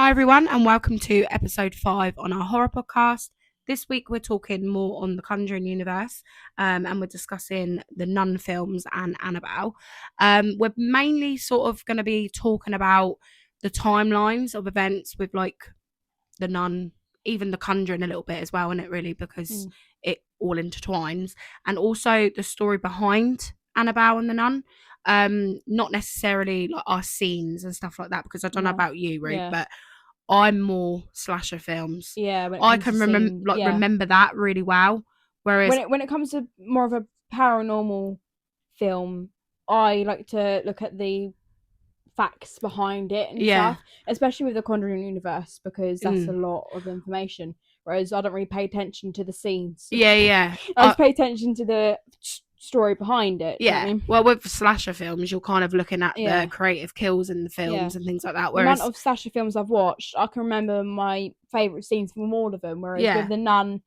Hi everyone, and welcome to episode 5 on our horror podcast. This week we're talking more on the Conjuring universe, and we're discussing the Nun films and Annabelle. We're mainly sort of going to be talking about the timelines of events with like the Nun, even the Conjuring a little bit as well, isn't it really, because it all intertwines, and also the story behind Annabelle and the Nun. Not necessarily like our scenes and stuff like that, because I don't know about you, Ruth, but I'm more slasher films. Yeah, I can remember that really well. Whereas when it comes to more of a paranormal film, I like to look at the facts behind it and stuff, especially with the Conjuring universe, because that's a lot of information. Whereas I don't really pay attention to the scenes. I just pay attention to the story behind it. Yeah. You know what I mean? Well, with slasher films, you're kind of looking at the creative kills in the films and things like that. Whereas the amount of slasher films I've watched, I can remember my favourite scenes from all of them. Whereas with the Nun,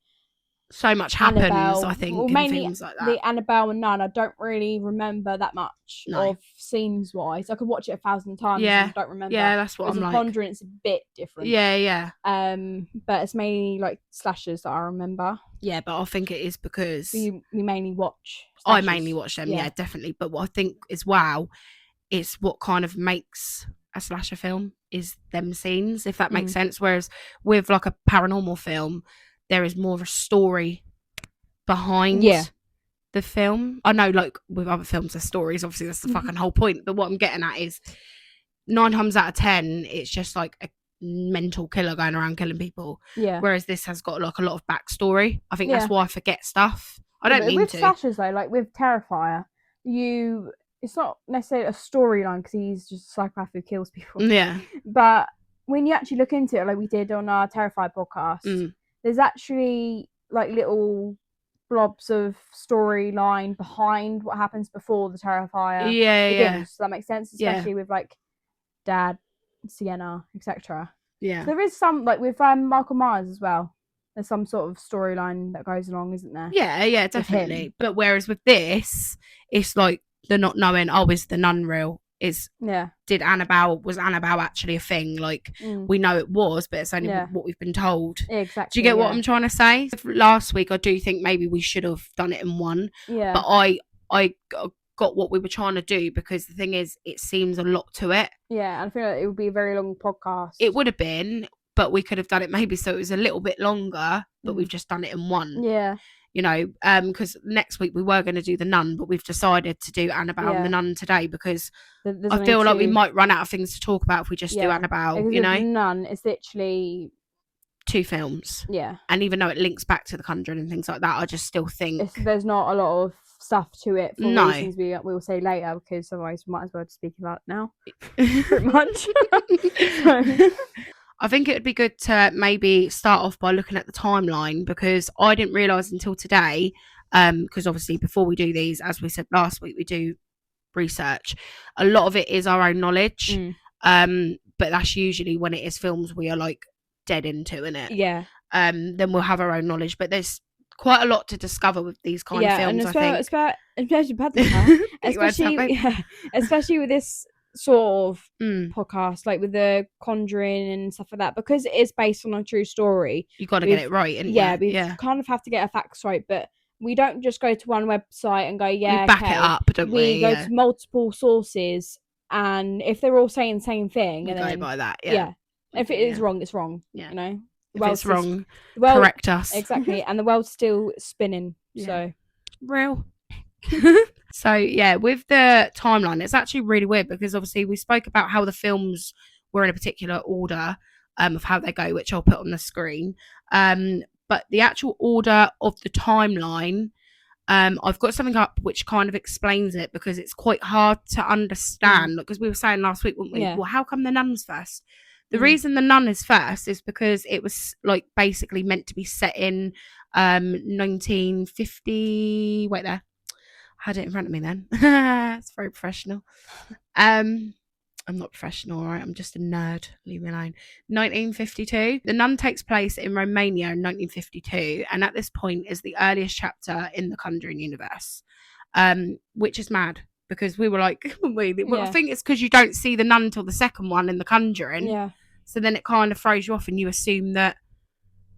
so much happens, Annabelle, I think, mainly in films like that. The Annabelle and Nun, I don't really remember that much of scenes wise. I could watch it 1,000 times and don't remember. Yeah, that's what I'm like. Conjuring, it's a bit different. Yeah. But it's mainly like slashers that I remember. Yeah, but I think it is because you mainly watch slashers. I mainly watch them, yeah, definitely. But what I think as well is what kind of makes a slasher film is them scenes, if that makes sense. Whereas with like a paranormal film, there is more of a story behind the film. I know, like with other films, there's stories. Obviously, that's the fucking whole point. But what I'm getting at is 9 times out of 10, it's just like a mental killer going around killing people. Yeah. Whereas this has got like a lot of backstory. I think that's why I forget stuff. I don't mean with to. With slashers though, like with Terrifier, it's not necessarily a storyline because he's just a psychopath who kills people. Yeah. But when you actually look into it, like we did on our Terrified podcast, there's actually like little blobs of storyline behind what happens before the Terrifier begins. Yeah. Does that make sense? Especially with like Dad, Sienna, etc. Yeah. So there is some, like with Michael Myers as well. There's some sort of storyline that goes along, isn't there? Yeah, definitely. But whereas with this, it's like they're not knowing, is the Nun real? Was Annabelle actually a thing? Like we know it was, but it's only what we've been told. Exactly. Do you get what I'm trying to say? Last week, I do think maybe we should have done it in one. Yeah. But I got what we were trying to do, because the thing is, it seems a lot to it. Yeah, and I feel like it would be a very long podcast. It would have been, but we could have done it maybe so it was a little bit longer, but we've just done it in one. Yeah. You know, because next week we were going to do the Nun, but we've decided to do Annabelle and the Nun today, because I feel like we might run out of things to talk about if we just do Annabelle, because you know? The Nun is literally 2 films. Yeah. And even though it links back to the Conjuring and things like that, I just still think there's not a lot of stuff to it for reasons we will say later, because otherwise we might as well speak about it now. Pretty much. I think it would be good to maybe start off by looking at the timeline, because I didn't realise until today, because obviously before we do these, as we said last week, we do research. A lot of it is our own knowledge, but that's usually when it is films we are like dead into, innit? Yeah. Then we'll have our own knowledge, but there's quite a lot to discover with these kind of films, especially with this sort of podcast, like with the Conjuring and stuff like that, because it is based on a true story. You got to get it right, and we kind of have to get our facts right, but we don't just go to one website and go, we back it up, don't we? We go to multiple sources, and if they're all saying the same thing, and then go by that. If it is wrong, it's wrong. You know, if it's wrong, correct us. Exactly, and the world's still spinning. So real. So with the timeline, it's actually really weird, because obviously we spoke about how the films were in a particular order of how they go, which I'll put on the screen. But the actual order of the timeline, I've got something up which kind of explains it, because it's quite hard to understand. Because we were saying last week, weren't we? Well, how come the Nun's first? The reason the Nun is first is because it was like basically meant to be set in 1950. Wait there. I had it in front of me then. It's very professional. I'm not professional, all right? I'm just a nerd. Leave me alone. 1952. The Nun takes place in Romania in 1952, and at this point is the earliest chapter in the Conjuring universe, which is mad, because we were like, I think it's because you don't see the Nun till the second one in the Conjuring. Yeah. So then it kind of throws you off and you assume that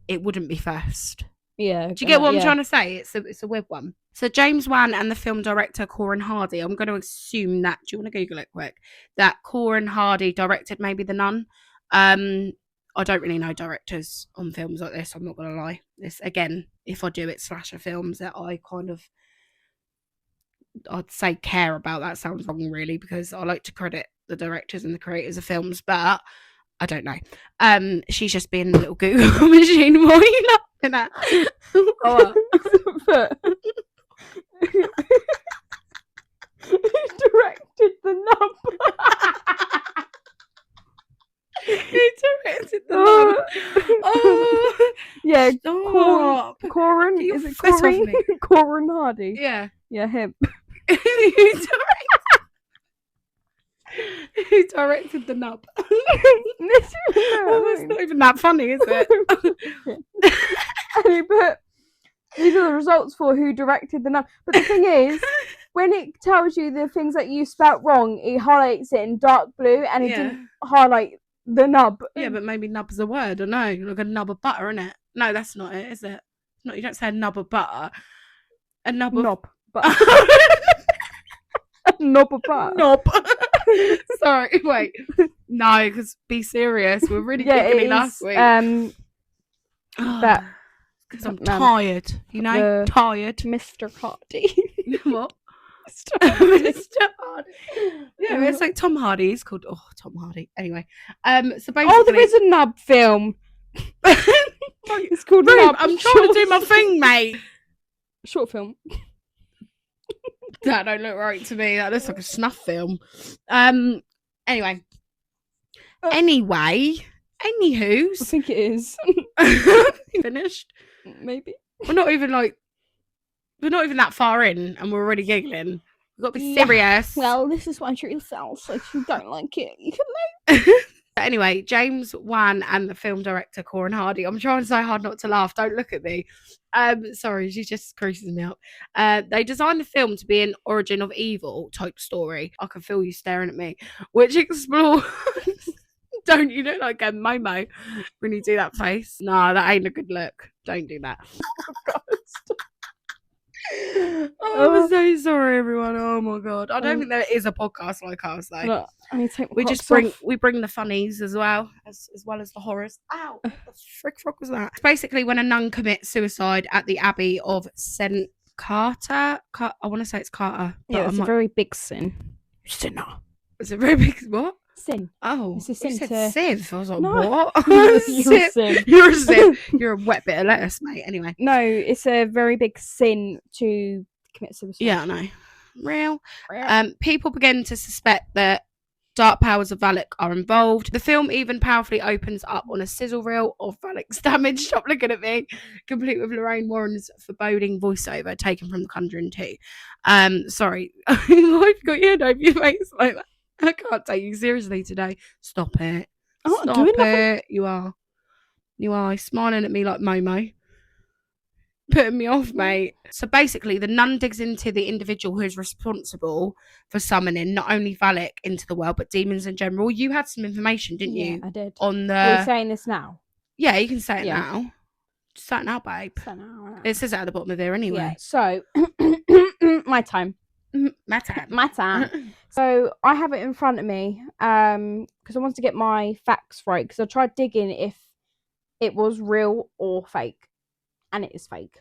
it wouldn't be first. Yeah. Do you get what I'm trying to say? It's a weird one. So James Wan and the film director Corin Hardy, I'm going to assume that, do you want to Google it quick? That Corin Hardy directed maybe The Nun. I don't really know directors on films like this, I'm not going to lie. This, again, if I do it, slasher films that I'd say care about. That sounds wrong, really, because I like to credit the directors and the creators of films, but I don't know. She's just being a little Google machine. What are you laughing at? Who directed The Nun? Who directed The Nun? Oh, yeah. Corin. Is it Corin? Corin Hardy. Yeah. Yeah, him. Who directed The Nub? It's not even that funny, is it? But these are the results for who directed The Nub. But the thing is, when it tells you the things that you spelt wrong, it highlights it in dark blue, and it didn't highlight the nub. Yeah, but maybe nub's a word. I know, like a nub of butter, isn't it? No, that's not it, is it? No, you don't say a nub of butter. A nub of butter. A knob of butter. Knob. Sorry, wait. No, because be serious. We're really giggling last week. That because I'm tired. You know, tired. Mr. Hardy. What? Mr. Hardy. Yeah, it's like Tom Hardy. He's called Tom Hardy. Anyway, so basically, there is a nub film. It's called Nub. I'm trying to do my thing, mate. Short film. That don't look right to me. That looks like a snuff film. Anyway. Anywho. I think it is. Finished? Maybe. We're not even that far in and we're already giggling. We've got to be serious. Well, this is what it sounds. So if you don't like it, you can leave. Anyway, James Wan and the film director Corin Hardy. I'm trying so hard not to laugh. Don't look at me. Sorry, she just creases me up. They designed the film to be an origin of evil type story. I can feel you staring at me, which explores. Don't you look like a Momo when you do that face? No, that ain't a good look. Don't do that. I'm so sorry, everyone. Oh my god, I don't think there is a podcast like ours though. Look, I need to take my we just bring we bring the funnies as well as the horrors. Ow, what the frick fuck was that? It's basically when a nun commits suicide at the Abbey of St. Carter. I want to say it's Carter. Yeah, it's a very big sin. Sinner. It's a very big what? Sin. Oh, it's a sin. Sieve. I was like, no. what? You're a sin. You're a sieve. You're a wet bit of lettuce, mate. Anyway. No, it's a very big sin to commit suicide. Yeah, I know. Real. People begin to suspect that dark powers of Valak are involved. The film even powerfully opens up on a sizzle reel of Valak's damage. Stop looking at me. Complete with Lorraine Warren's foreboding voiceover taken from The Conjuring 2. Sorry. I've got your head over your face like that. I can't take you seriously today. Stop it. Stop it. You are. You're smiling at me like Momo. Putting me off, mate. So basically, the nun digs into the individual who is responsible for summoning not only Valak into the world, but demons in general. You had some information, didn't you? Yeah, I did. On the... Are we saying this now? Yeah, you can say it now. Say it now, babe. Say it now, right. It says it at the bottom of there anyway. Yeah, so... My time. So I have it in front of me because I wanted to get my facts right, because I tried digging if it was real or fake, and it is fake,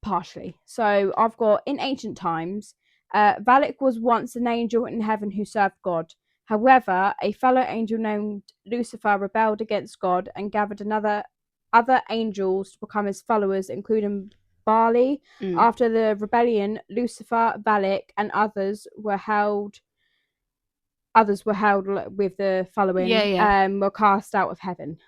partially. So I've got, in ancient times, Valak was once an angel in heaven who served God. However, a fellow angel named Lucifer rebelled against God and gathered other angels to become his followers, including Bali. After the rebellion, Lucifer, Valak, and others were held with the following, were cast out of heaven.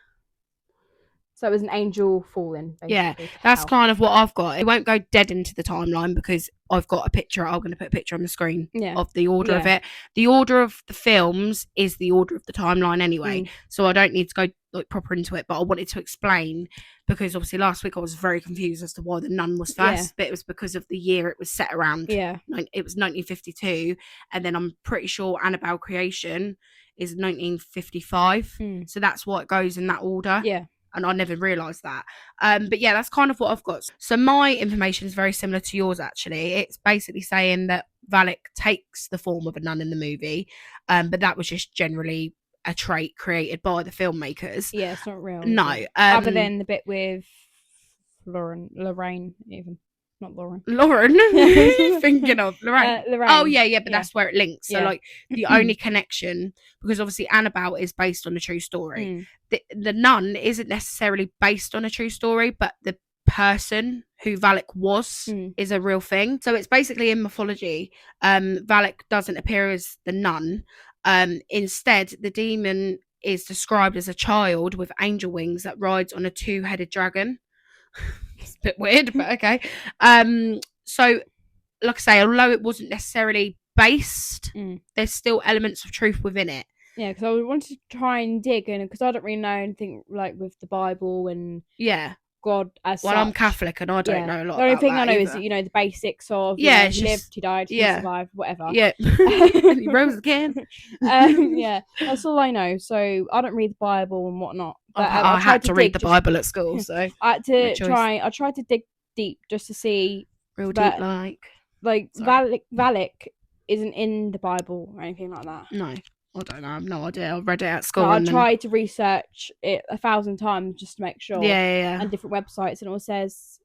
So it was an angel falling, basically. Yeah, that's kind of what I've got. It won't go dead into the timeline because I've got a picture. I'm going to put a picture on the screen of the order of it. The order of the films is the order of the timeline anyway. So I don't need to go like proper into it, but I wanted to explain because obviously last week I was very confused as to why the nun was first, but it was because of the year it was set around. It was 1952, and then I'm pretty sure Annabelle creation is 1955. So that's why it goes in that order. Yeah. And I never realised that. But yeah, that's kind of what I've got. So my information is very similar to yours, actually. It's basically saying that Valak takes the form of a nun in the movie, but that was just generally a trait created by the filmmakers. Yeah, it's not real. No. Other than the bit with Lorraine, even. Not Lauren. Thinking of Lorraine. Lorraine. Oh yeah, but that's where it links. So like the only connection, because obviously Annabelle is based on a true story. The nun isn't necessarily based on a true story, but the person who Valak was is a real thing. So it's basically in mythology. Valak doesn't appear as the nun. Instead, the demon is described as a child with angel wings that rides on a 2-headed dragon. It's a bit weird, but okay. So like I say, although it wasn't necessarily based, there's still elements of truth within it. Yeah, because I wanted to try and dig in, because I don't really know anything like with the Bible and God as such. Well, I'm Catholic and I don't know a lot. The only about thing that I know either. is, the basics of he lived, he died, he survived, whatever. Yeah, he rose again. Yeah, that's all I know. So I don't read the Bible and whatnot. But, I had to read the Bible at school, so I had to try. I tried to dig deep just to see real deep, like Valak isn't in the Bible or anything like that. No, I don't know. I have no idea. I read it at school. I tried to research it 1,000 times just to make sure. Yeah. And different websites, and it all says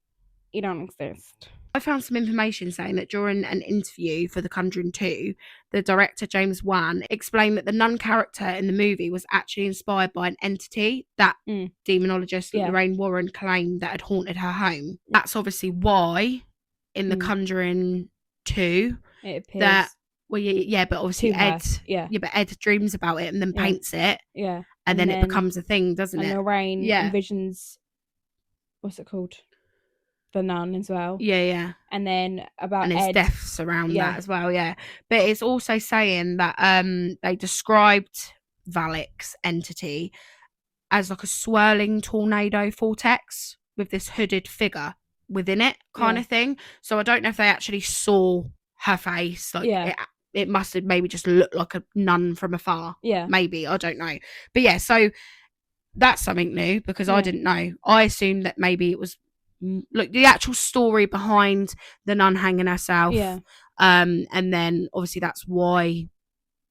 you don't exist. I found some information saying that during an interview for The Conjuring 2, the director James Wan explained that the nun character in the movie was actually inspired by an entity that demonologist Lorraine Warren claimed that had haunted her home. That's obviously why in The Conjuring 2 it appears that but obviously but Ed dreams about it and then paints it. Yeah. And then it becomes a thing, doesn't it? And Lorraine envisions, what's it called? The nun as well. Yeah. And then and there's Ed. deaths around that as well, But it's also saying that they described Valak's entity as like a swirling tornado vortex with this hooded figure within it, kind of thing. So I don't know if they actually saw her face. Like it must have maybe just looked like a nun from afar. Yeah. Maybe, I don't know. But so that's something new, because I didn't know. I assumed that maybe it was like the actual story behind the nun hanging herself, and then obviously that's why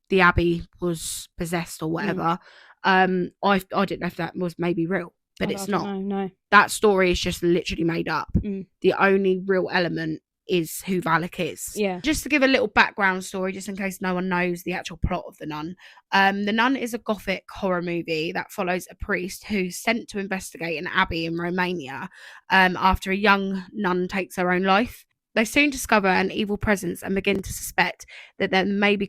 the abbey was possessed or whatever. I didn't know if that was maybe real, but it's not. No, that story is just literally made up. The only real element is who Valak is. Just to give a little background story, just in case no one knows the actual plot of The Nun. The Nun is a gothic horror movie that follows a priest who's sent to investigate an abbey in Romania after a young nun takes her own life. They soon discover an evil presence and begin to suspect that there may be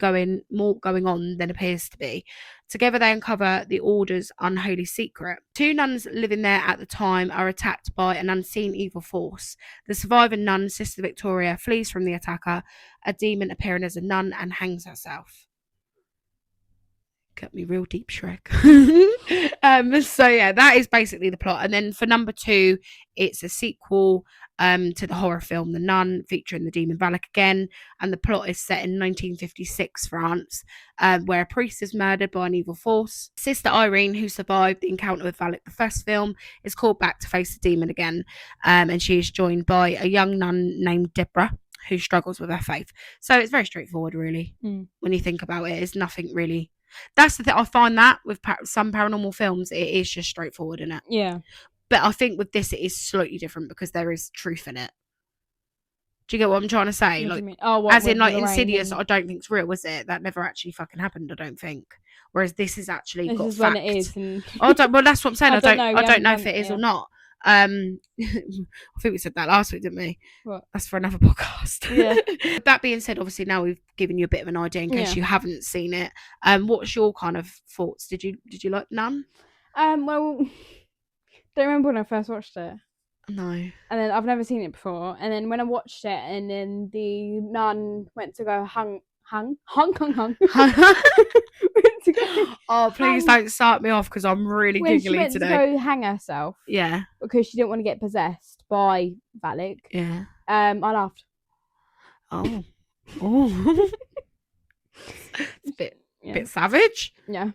more going on than appears to be. Together they uncover the order's unholy secret. 2 nuns living there at the time are attacked by an unseen evil force. The surviving nun, Sister Victoria, flees from the attacker, a demon appearing as a nun, and hangs herself. Got me real deep, Shrek. That is basically the plot. And then for number 2, it's a sequel to the horror film The Nun, featuring the demon Valak again, and the plot is set in 1956 France, where a priest is murdered by an evil force. Sister Irene, who survived the encounter with Valak the first film, is called back to face the demon again, and she is joined by a young nun named Deborah, who struggles with her faith. So it's very straightforward, really. When you think about it, it's nothing really. That's the thing, I find that with some paranormal films, it is just straightforward, isn't it? Yeah. But I think with this, it is slightly different because there is truth in it. Do you get what I'm trying to say? What like, do you mean? Oh, as in, like, Insidious, I don't think it's real, is it? That never actually fucking happened, I don't think. Whereas this is actually got is fact. when it is. And... well, that's what I'm saying. I don't know if it is yeah. or not. I think we said that last week, didn't we? What? That's for another podcast. Yeah. That being said, obviously now we've given you a bit of an idea in case you haven't seen it. What's your kind of thoughts? Did you like Nun? Well, don't remember when I first watched it. No. And then I've never seen it before. And then when I watched it, and then the nun went to go hung. Oh, please don't start me off because I'm really giggly she went today. To go hang herself. Yeah. Because she didn't want to get possessed by Valak. Yeah. I laughed. Oh. It's a bit. Bit savage. Yeah.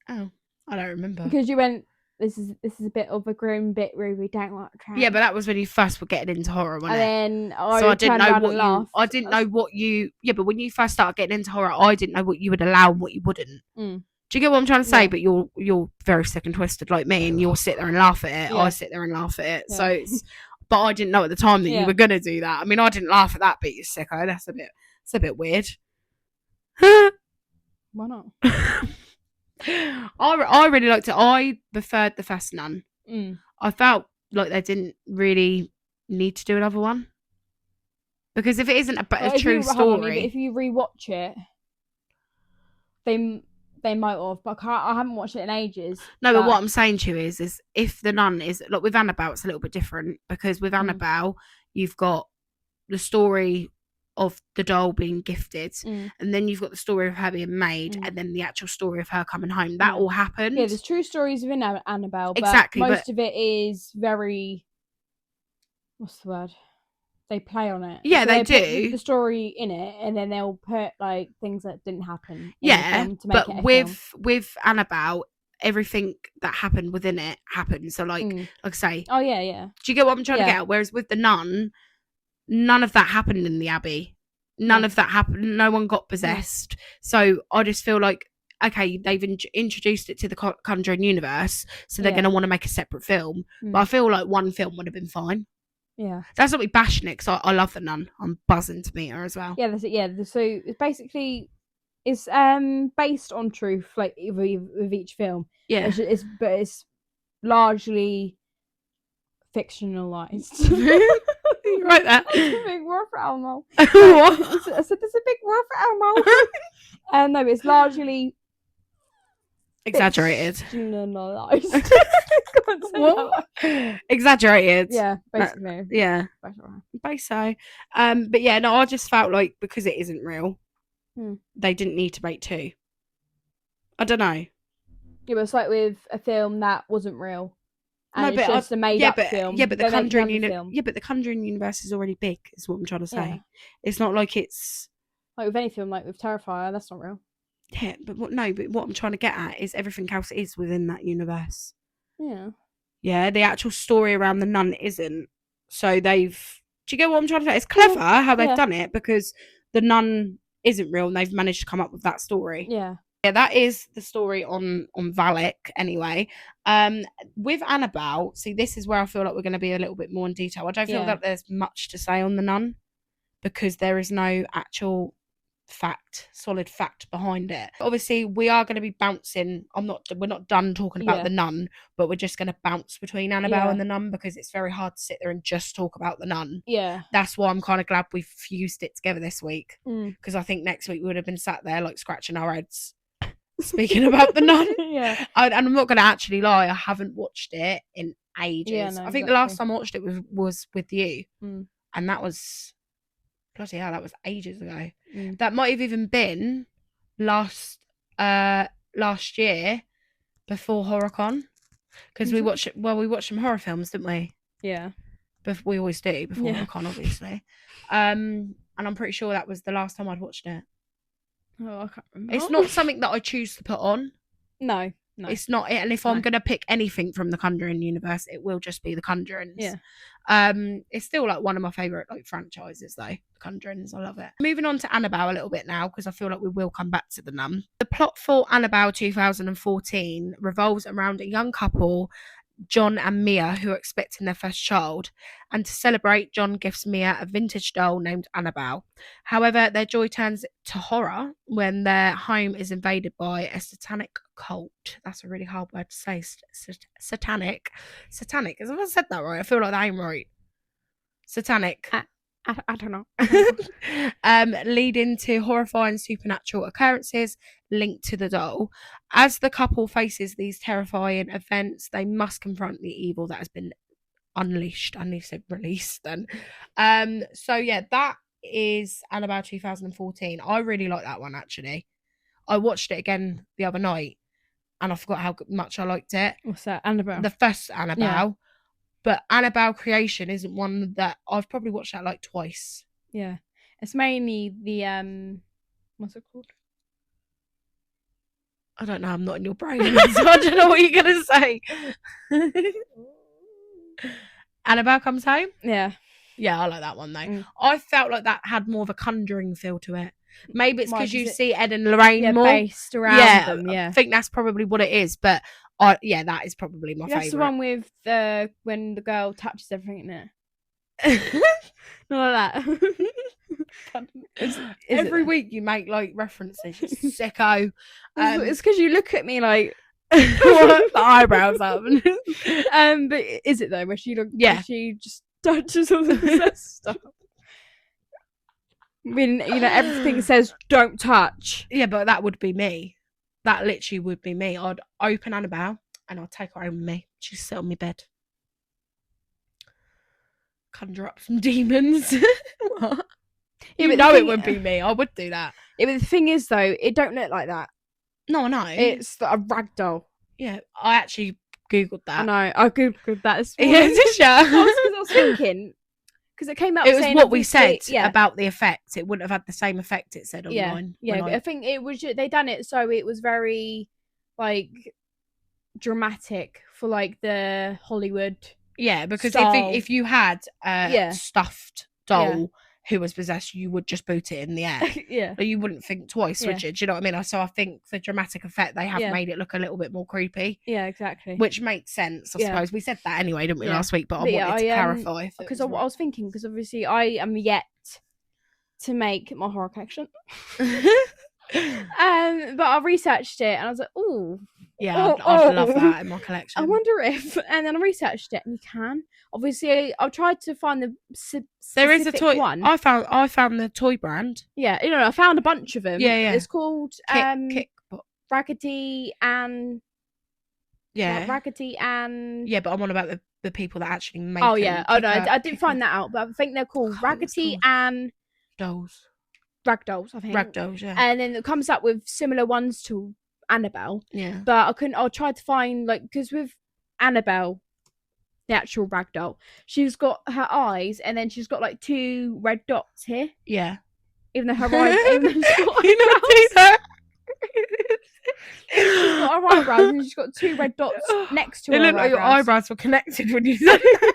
Oh, I don't remember. Because you went, this is a bit of a grim bit where we don't like to try. Yeah, but that was when you first were getting into horror, wasn't it? And then so I didn't know what you. Yeah, but when you first started getting into horror, I didn't know what you would allow and what you wouldn't. Do you get what I'm trying to say? Yeah. But you're very sick and twisted like me, and you'll sit there and laugh at it. Yeah. I sit there and laugh at it. Yeah. So it's. But I didn't know at the time that you were gonna do that. I mean, I didn't laugh at that bit, you sicko. It's a bit weird. Why not? I really liked it. I preferred the first Nun. I felt like they didn't really need to do another one, because if it isn't a true story, if you rewatch it, they might have, but I haven't watched it in ages. No, but what I'm saying to you is if the Nun is like with Annabelle, it's a little bit different, because with Annabelle you've got the story of the doll being gifted, and then you've got the story of her being made, and then the actual story of her coming home. That all happened. Yeah, there's true stories within Annabelle, but exactly, most of it is very, what's the word? They play on it. Yeah, so they do. Put the story in it, and then they'll put like things that didn't happen. Yeah, but with Annabelle, everything that happened within it happened. So like I say. Oh yeah. Do you get what I'm trying to get at? Whereas with the Nun, none of that happened in the Abbey. None of that happened. No one got possessed. So I just feel like, okay, they've introduced it to the Conjuring universe, so they're going to want to make a separate film. But I feel like one film would have been fine. Yeah. That's not me bashing it, because I love the Nun. I'm buzzing to meet her as well. Yeah, that's it. Yeah, so it's basically, it's based on truth, like with each film. Yeah. But it's largely fictionalized. Right there. That's a big word for Elmo. What? I said that's a big word for Elmo. No, it's largely exaggerated. Fictionalized. What? Exaggerated. Yeah, basically. Yeah. Basically. But yeah, no, I just felt like because it isn't real, they didn't need to make two. I don't know. Yeah, but it's like with a film that wasn't real. And it's just a made-up film. Yeah, but the Conjuring the Conjuring universe is already big, is what I'm trying to say. Yeah. It's not like it's like with any film, like with Terrifier, that's not real. Yeah, but what I'm trying to get at is everything else is within that universe. Yeah. Yeah, the actual story around the Nun isn't. So do you get what I'm trying to say? It's clever how they've done it, because the Nun isn't real and they've managed to come up with that story. Yeah. Yeah, that is the story on Valak anyway. With Annabelle, see, this is where I feel like we're going to be a little bit more in detail. I don't feel that there's much to say on the Nun, because there is no actual solid fact behind it. Obviously, we are going to be bouncing. We're not done talking about the Nun, but we're just going to bounce between Annabelle and the Nun, because it's very hard to sit there and just talk about the Nun. Yeah, that's why I'm kind of glad we fused it together this week, because I think next week we would have been sat there like scratching our heads speaking about the Nun. Yeah, and I'm not going to actually lie, I haven't watched it in ages. Yeah, no, I think the last time I watched it was with you, and that was bloody hell, that was ages ago. That might have even been last year before HorrorCon, because we watched some horror films, didn't we? Yeah, we always do before HorrorCon, obviously. And I'm pretty sure that was the last time I'd watched it. Oh, I can't remember. It's not something that I choose to put on. No. It's not it. And if I'm going to pick anything from the Conjuring universe, it will just be the Conjurings. Yeah. It's still like one of my favourite like franchises though, the Conjurings. I love it. Moving on to Annabelle a little bit now, because I feel like we will come back to the Nun. The plot for Annabelle 2014 revolves around a young couple, John and Mia, who are expecting their first child, and to celebrate, John gifts Mia a vintage doll named Annabelle. However, their joy turns to horror when their home is invaded by a satanic cult. That's a really hard word to say. Satanic. Have I said that right? I feel like that ain't right. Satanic. I don't know. Leading to horrifying supernatural occurrences linked to the doll. As the couple faces these terrifying events, they must confront the evil that has been unleashed. I need to say released then. So yeah, that is Annabelle 2014. I really like that one, actually. I watched it again the other night and I forgot how much I liked it. What's that? Annabelle? The first Annabelle. Yeah. But Annabelle Creation isn't one that I've probably watched that like twice. Yeah. It's mainly the what's it called? I don't know. I'm not in your brain, so I don't know what you're gonna say. Annabelle Comes Home. Yeah. Yeah, I like that one though. I felt like that had more of a conjuring feel to it. Maybe it's because you see Ed and Lorraine more based around them. Yeah, I think that's probably what it is. But that is probably my favorite. That's the one with when the girl touches everything in it. Not like that. Every week you make like references, you sicko. It's because you look at me like the eyebrows up. But is it though? Where she she just touches all the stuff. I mean, everything says don't touch. Yeah, but that would be me. That literally would be me. I'd open Annabelle and I'd take her home with me. She'd sit on my bed. Conjure up some demons. What? Yeah, it would be me. I would do that. Yeah, but the thing is, though, it don't look like that. No, I know. It's a rag doll. Yeah, I actually Googled that. I know. I Googled that as well. Yeah, did you? I was thinking... Because it came up. It was what we said about the effect. It wouldn't have had the same effect it said online. Yeah. I think it was. They done it so it was very, like, dramatic for like the Hollywood. Yeah, because if you had a stuffed doll who was possessed, you would just boot it in the air. Yeah, but you wouldn't think twice, would you? Do you know what I mean? So I think for dramatic effect, they have made it look a little bit more creepy. Yeah, exactly. Which makes sense, I suppose. We said that anyway, didn't we, last week? But I wanted to clarify because I was thinking because obviously I am yet to make my horror collection. But I researched it and I was like, oh. Yeah, I'd love that in my collection. I wonder if, and then I researched it, and you can. Obviously, I've tried to find the there is a toy one. I found the toy brand. Yeah, I found a bunch of them. Yeah. It's called Kick. Raggedy and. Yeah. Raggedy and. Yeah, but I'm on about the people that actually make. Oh yeah, no, I didn't find that out, but I think they're called Raggedy and Dolls. Ragdolls, I think. Ragdolls, yeah. And then it comes up with similar ones to Annabelle. Yeah. But I tried to find, like, because with Annabelle, the actual ragdoll, she's got her eyes and then she's got like 2 red dots here. Yeah. Even though her eyes, even though she's got you know that? she's got her eyebrows and she's got 2 red dots next to her. It looked like your eyebrows were connected when you said that.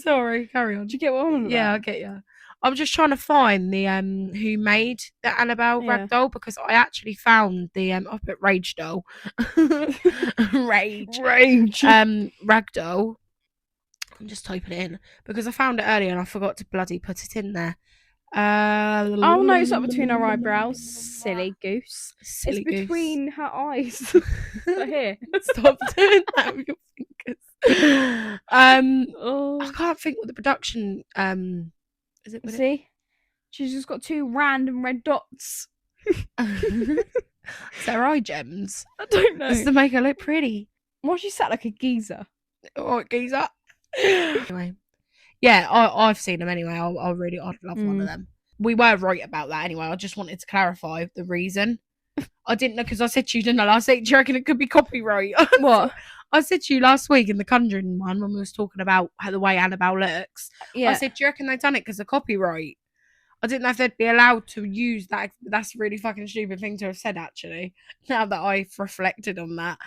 Sorry, carry on. Do you get what I'm about? Yeah, I get you. I'm just trying to find the who made the Annabelle ragdoll because I actually found the I put rage doll, rage ragdoll. I'm just typing it in because I found it earlier and I forgot to bloody put it in there. Oh no, it's not between her eyebrows, silly goose. Silly it's between goose. her eyes. Right here. Stop doing that with your fingers. I can't think what the production is it. See, she's just got 2 random red dots. They're eye gems. I don't know. Just to make her look pretty. Why she sat like a geezer? Alright, geezer. Anyway, yeah, I've seen them anyway. I'd love one of them. We were right about that anyway. I just wanted to clarify the reason. I didn't know because I said to you, didn't I? Last week, do you reckon it could be copyright? What? I said to you last week in the Conjuring one when we was talking about how the way Annabelle looks. Yeah. I said, do you reckon they done it because of copyright? I didn't know if they'd be allowed to use that. That's a really fucking stupid thing to have said, actually, now that I've reflected on that.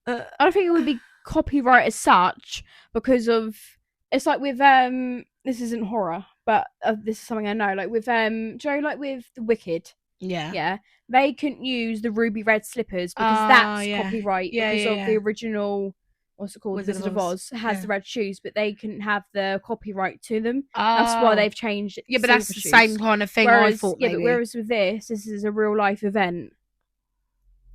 I don't think it would be copyright as such because of... It's like with... This isn't horror, but this is something I know. Like with... do you know, like with The Wicked? Yeah. Yeah. They couldn't use the ruby red slippers because that's copyright because of the original, what's it called? Wizard of Oz has the red shoes, but they couldn't have the copyright to them. That's why they've changed it. Yeah, but that's the same kind of thing I thought. Yeah, but whereas with this is a real life event.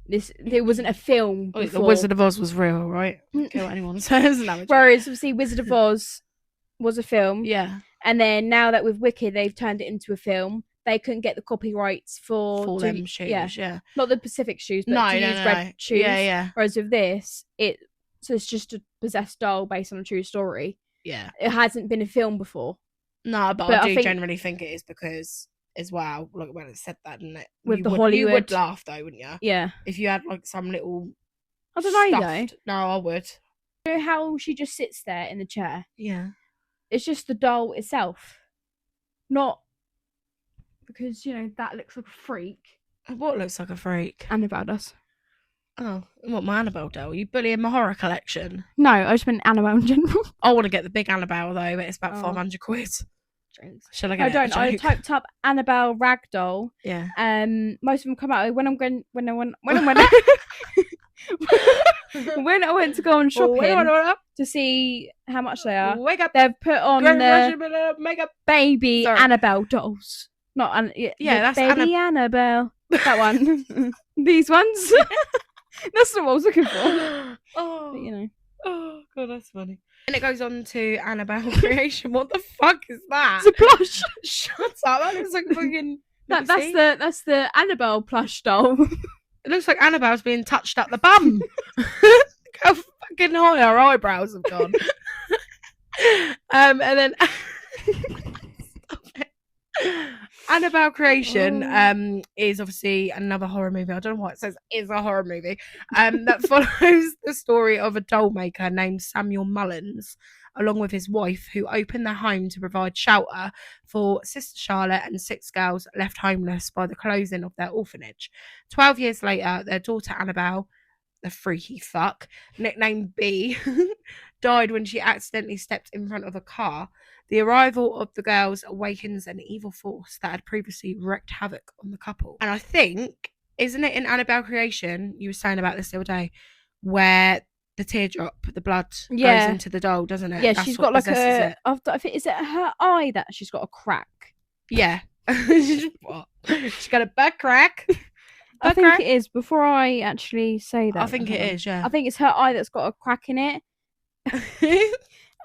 It wasn't a film. Oh, the Wizard of Oz was real, right? Don't care what anyone says. Whereas obviously Wizard of Oz was a film. Yeah. And then now that with Wicked they've turned it into a film. They couldn't get the copyrights for them shoes, yeah. Not the Pacific shoes, but red shoes. Yeah. Whereas with this, it's just a possessed doll based on a true story. Yeah. It hasn't been a film before. No, but I do generally think it is because, as well, like when it said that, didn't it? With the Hollywood. You would laugh though, wouldn't you? Yeah. If you had like some little... I don't know though. No, I would. You know how she just sits there in the chair? Yeah. It's just the doll itself. Not... Because, that looks like a freak. What looks like a freak? Annabelle does. Oh, what, my Annabelle doll? You bullying my horror collection? No, I just meant Annabelle in general. I want to get the big Annabelle though, but it's about 500 quid. Shall I get it? I don't. I typed up Annabelle ragdoll. Yeah. Most of them come out when I went to go on shopping to see how much they are. Wake up. They've put on the makeup baby Annabelle dolls. Not that's baby Annabelle. That one. These ones. That's not what I was looking for. Oh, but, you know. Oh god, that's funny. And it goes on to Annabelle creation. What the fuck is that? It's a plush. Shut up! That looks like fucking. That's the Annabelle plush doll. It looks like Annabelle's being touched up the bum. How fucking high her eyebrows have gone. And then Annabelle Creation is obviously another horror movie. I don't know why it says is a horror movie. That follows the story of a doll maker named Samuel Mullins, along with his wife, who opened their home to provide shelter for Sister Charlotte and 6 girls left homeless by the closing of their orphanage. 12 years later, their daughter Annabelle, the freaky fuck, nicknamed B, died when she accidentally stepped in front of a car. The arrival of the girls awakens an evil force that had previously wreaked havoc on the couple. And I think, isn't it in Annabelle Creation, you were saying about this the other day, where the teardrop, the blood goes into the doll, doesn't it? Yeah, she's got like a. I think, is it her eye that she's got a crack? Yeah. What? She's got a butt crack. I think it is. Before I actually say that, I think it is. Yeah. I think it's her eye that's got a crack in it.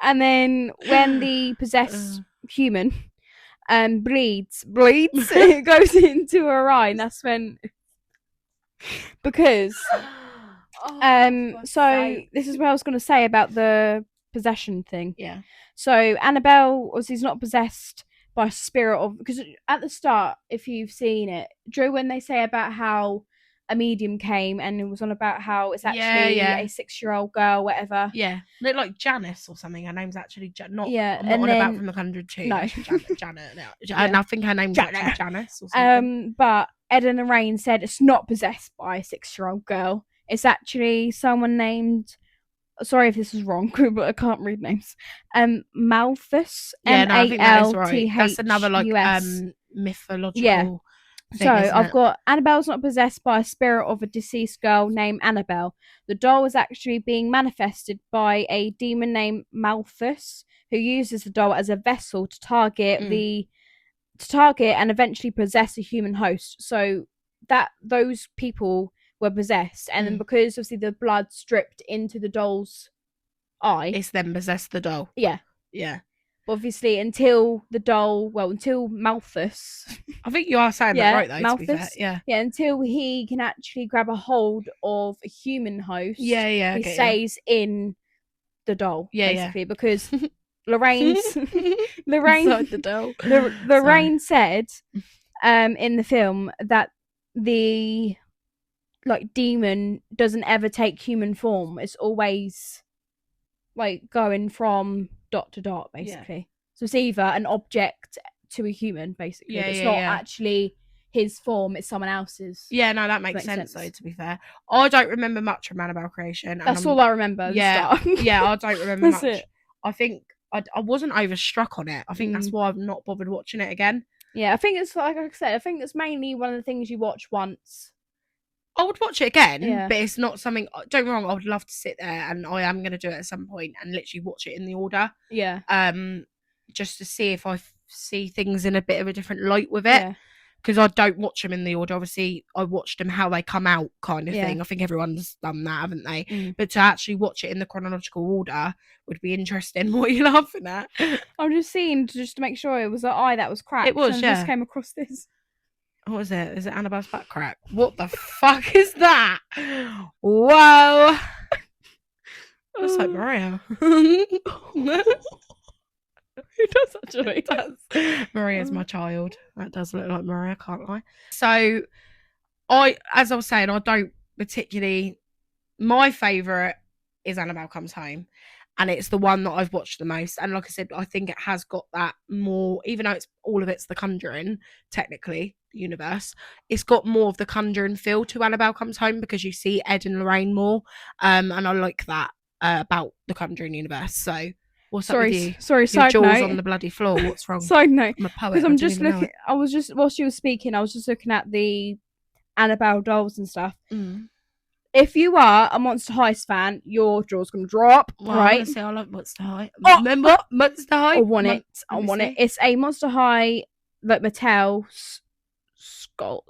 And then when the possessed human bleeds, it goes into her eye, and that's when. Because. So this is what I was going to say about the possession thing. Yeah. So Annabelle obviously is not possessed by a spirit of, because at the start, if you've seen it, Drew, when they say about how a medium came and it was on about how it's actually a 6-year-old girl, whatever. Yeah. Look like Janice or something. Her name's actually not. Yeah. I'm not on about from the 102. No. Janet. No. And I think her name's Janice or something. But Ed and Lorraine said it's not possessed by a 6-year-old girl. It's actually someone named, sorry if this is wrong, but I can't read names. Malthus. Yeah, no, I think that is right. That's another US. Mythological. Yeah. Thing, so I've got Annabelle's not possessed by a spirit of a deceased girl named Annabelle. The doll is actually being manifested by a demon named Malthus, who uses the doll as a vessel to target and eventually possess a human host. So that those people were possessed, and then because obviously the blood dripped into the doll's eye, it's then possessed the doll. Yeah. Obviously, until Malthus. I think you are saying that right, though. Malthus, to be fair. Yeah. Until he can actually grab a hold of a human host. Yeah. He stays in the doll. Yeah, basically, because Lorraine inside the doll. Lorraine said, in the film that the demon doesn't ever take human form. It's always going from dot to dot, basically. Yeah. So it's either an object to a human, basically. It's not actually his form, it's someone else's. Yeah, no, that makes sense though, to be fair. I don't remember much from Annabelle Creation. That's all I remember. Yeah, I don't remember much. It. I think I wasn't overstruck on it. I think that's why I've not bothered watching it again. Yeah, I think it's like I said, I think it's mainly one of the things you watch once. I would watch it again, but it's not something. Don't get me wrong, I would love to sit there, and I am going to do it at some point and literally watch it in the order. Yeah. Just to see if I see things in a bit of a different light with it, because I don't watch them in the order. Obviously, I watched them how they come out, kind of thing. I think everyone's done that, haven't they? But to actually watch it in the chronological order would be interesting. What are you laughing at? I'm just seeing just to make sure it was an eye that was cracked. It was. And I just came across this. What is it? Is it Annabelle's butt crack? What the fuck is that? Whoa! Looks like Maria. It does actually. It does. Maria's my child. That does look like Maria, can't lie. So, as I was saying, I don't particularly. My favourite is Annabelle Comes Home. and it's the one that I've watched the most. And like I said, I think it has got that more, even though it's the Conjuring, technically, universe, it's got more of the Conjuring feel to Annabelle Comes Home, because you see Ed and Lorraine more, and I like that about the Conjuring universe. So what's up with you? Sorry, Your side jaws note. on the bloody floor. What's wrong? Side note. I'm a poet. Because I'm just looking. I was just, while she was speaking, I was just looking at the Annabelle dolls and stuff. If you are a Monster Heist fan, your jaw's gonna drop. Well, right? I like Monster High. Remember Monster High? I want it. It's a Monster High, like Mattel skull.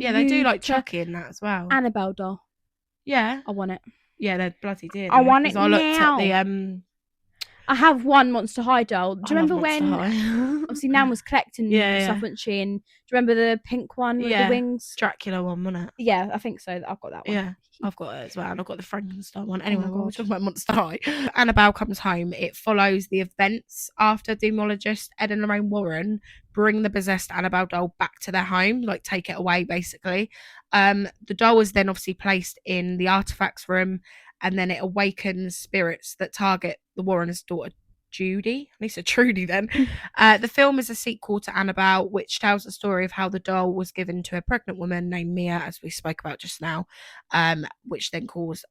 Yeah, they do like Chucky in that as well. Annabelle doll. Yeah, I want it. Yeah, they're bloody dear. I want it now. I looked at the I have one Monster High doll. Do you remember when obviously Nan was collecting stuff, wasn't she? And do you remember the pink one with the wings? Dracula one, wasn't it? Yeah, I think so. I've got that one. Yeah, I've got it as well. And I've got the Frankenstein one. Anyway, we're talking about Monster High. Annabelle Comes Home. It follows the events after demologist Ed and Lorraine Warren bring the possessed Annabelle doll back to their home, like take it away, basically. The doll is then obviously placed in the artifacts room, and then it awakens spirits that target the Warrens' daughter, Judy. At least a Trudy then. The film is a sequel to Annabelle, which tells the story of how the doll was given to a pregnant woman named Mia, as we spoke about just now, which then caused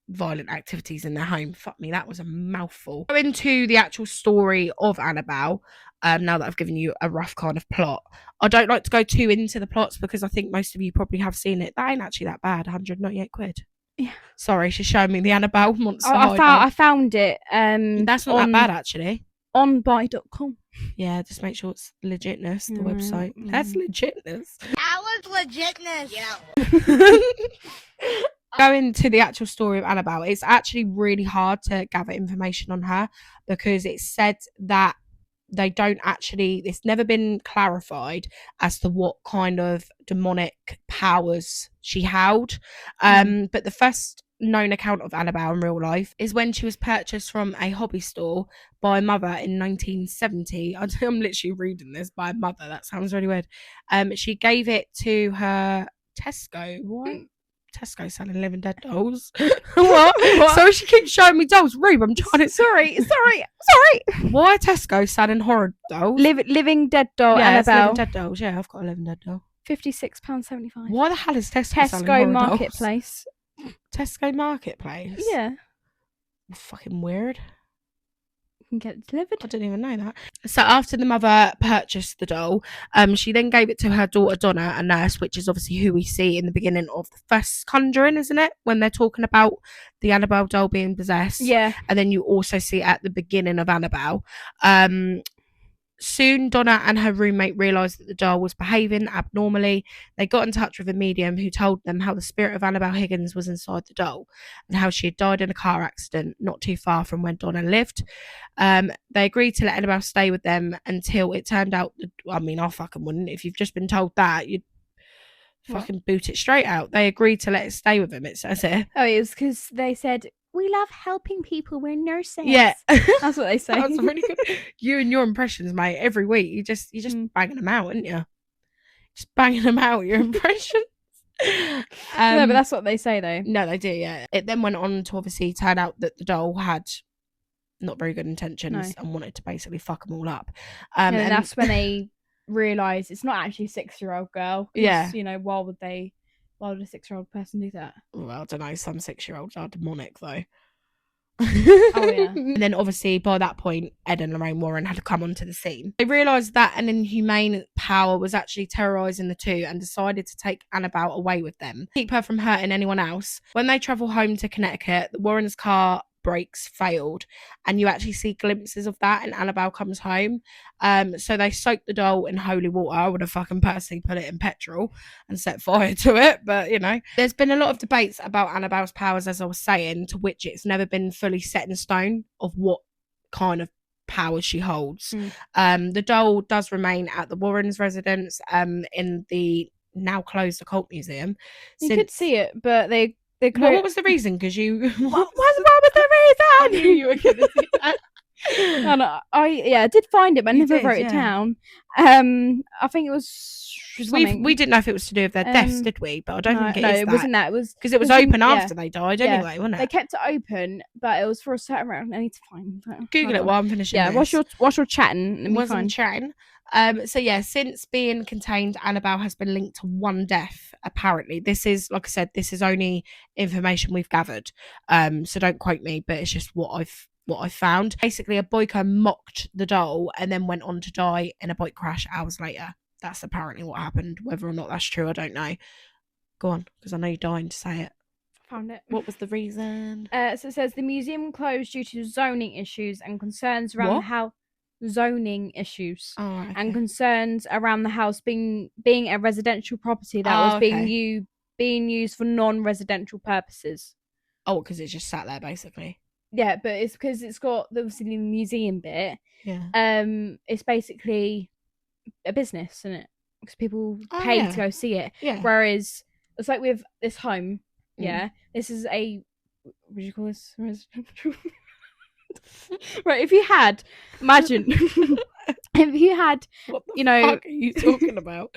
violent activities in their home. Fuck me, that was a mouthful. Go into the actual story of Annabelle. Now that I've given you a rough kind of plot, I don't like to go too into the plots because I think most of you probably have seen it. That ain't actually that bad. 198 quid. Yeah. Sorry, she's showing me the Annabelle monster. I found it. That's not that bad actually. On buy.com. Yeah, just make sure it's legitness. The website. That's legitness. That was legitness. Yeah. Going to the actual story of Annabelle, it's actually really hard to gather information on her because it's said that it's never been clarified as to what kind of demonic powers she held. But the first known account of Annabelle in real life is when she was purchased from a hobby store by a mother in 1970. I'm literally reading this by a mother. That sounds really weird. She gave it to her Tesco. What? Tesco selling living dead dolls. what? So she keeps showing me dolls. Rube, I'm trying to. Sorry. Why Tesco selling horror dolls? Living dead doll. Yeah, Annabelle. Living dead dolls. Yeah, I've got a living dead doll. £56.75. Why the hell is Tesco Marketplace? Tesco Marketplace. Yeah. Fucking weird. Can get it delivered. I didn't even know that. So after the mother purchased the doll, she then gave it to her daughter Donna, a nurse, which is obviously who we see in the beginning of the first Conjuring, isn't it? When they're talking about the Annabelle doll being possessed. Yeah. And then you also see it at the beginning of Annabelle. Soon, Donna and her roommate realised that the doll was behaving abnormally. They got in touch with a medium who told them how the spirit of Annabelle Higgins was inside the doll and how she had died in a car accident not too far from where Donna lived. They agreed to let Annabelle stay with them until it turned out... I fucking wouldn't. If you've just been told that, you'd fucking boot it straight out. They agreed to let it stay with them, it says here. Oh, it was because they said... We love helping people. We're nurses. Yeah. That's what they say. That's really good. You and your impressions, mate, every week. You just banging them out, aren't you? Just banging them out, your impressions. No, but that's what they say, though. No, they do, yeah. It then went on to obviously turn out that the doll had not very good intentions and wanted to basically fuck them all up. And that's when they realise it's not actually a 6-year-old girl. Yeah. You know, why would a 6-year-old person do that? Well, I don't know. Some 6-year-olds are demonic, though. Oh, yeah. And then, obviously, by that point, Ed and Lorraine Warren had come onto the scene. They realised that an inhumane power was actually terrorising the two and decided to take Annabelle away with them, keep her from hurting anyone else. When they travel home to Connecticut, the Warrens' car brakes failed, and you actually see glimpses of that in Annabelle Comes Home. So they soaked the doll in holy water. I would have fucking personally put it in petrol and set fire to it, but you know, there's been a lot of debates about Annabelle's powers, as I was saying, to which it's never been fully set in stone of what kind of powers she holds. The doll does remain at the Warrens' residence in the now closed occult museum. You could see it, but they well, what was the reason? Because you... What was the reason? I knew you were going to see that. I did find it, but I never wrote it down. I think it was Because we didn't know if it was to do with their deaths, did we? But I don't think it is. It wasn't that. It was because it was open after they died anyway, wasn't it? They kept it open, but it was for a certain amount. I need to find that. Google it while I'm finishing. Yeah, this. whilst you're chatting, chatting. So yeah, since being contained, Annabelle has been linked to one death. Apparently, this is, like I said, this is only information we've gathered. So don't quote me, but it's just what I've found. Basically, a biker mocked the doll and then went on to die in a bike crash hours later. That's apparently what happened. Whether or not that's true, I don't know. Go on, because I know you're dying to say it. Found it. What was the reason? So it says the museum closed due to zoning issues and concerns around how zoning issues and concerns around the house being a residential property that was being used for non-residential purposes. Oh, because it just sat there basically. Yeah, but it's because it's got obviously the museum bit. Yeah. It's basically a business, isn't it? Because people pay to go see it. Yeah. Whereas it's like with this home. Yeah. This is a, what do you call this? Right. If you had, imagine, if you had, what the fuck are you talking about?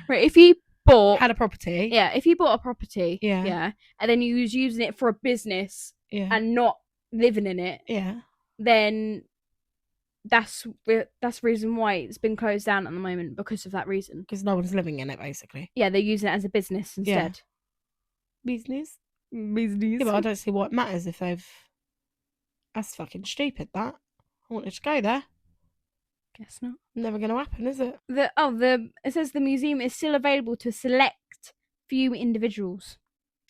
Right. If you had a property. Yeah. If you bought a property. Yeah. Yeah. And then you was using it for a business. Yeah. And not living in it. Yeah. Then that's the reason why it's been closed down at the moment, because of that reason. Because no one's living in it, basically. Yeah, they're using it as a business instead. Business. Yeah, but I don't see what matters if they've. That's fucking stupid. That I wanted to go there. Guess not. Never going to happen, is it? It says the museum is still available to a select few individuals.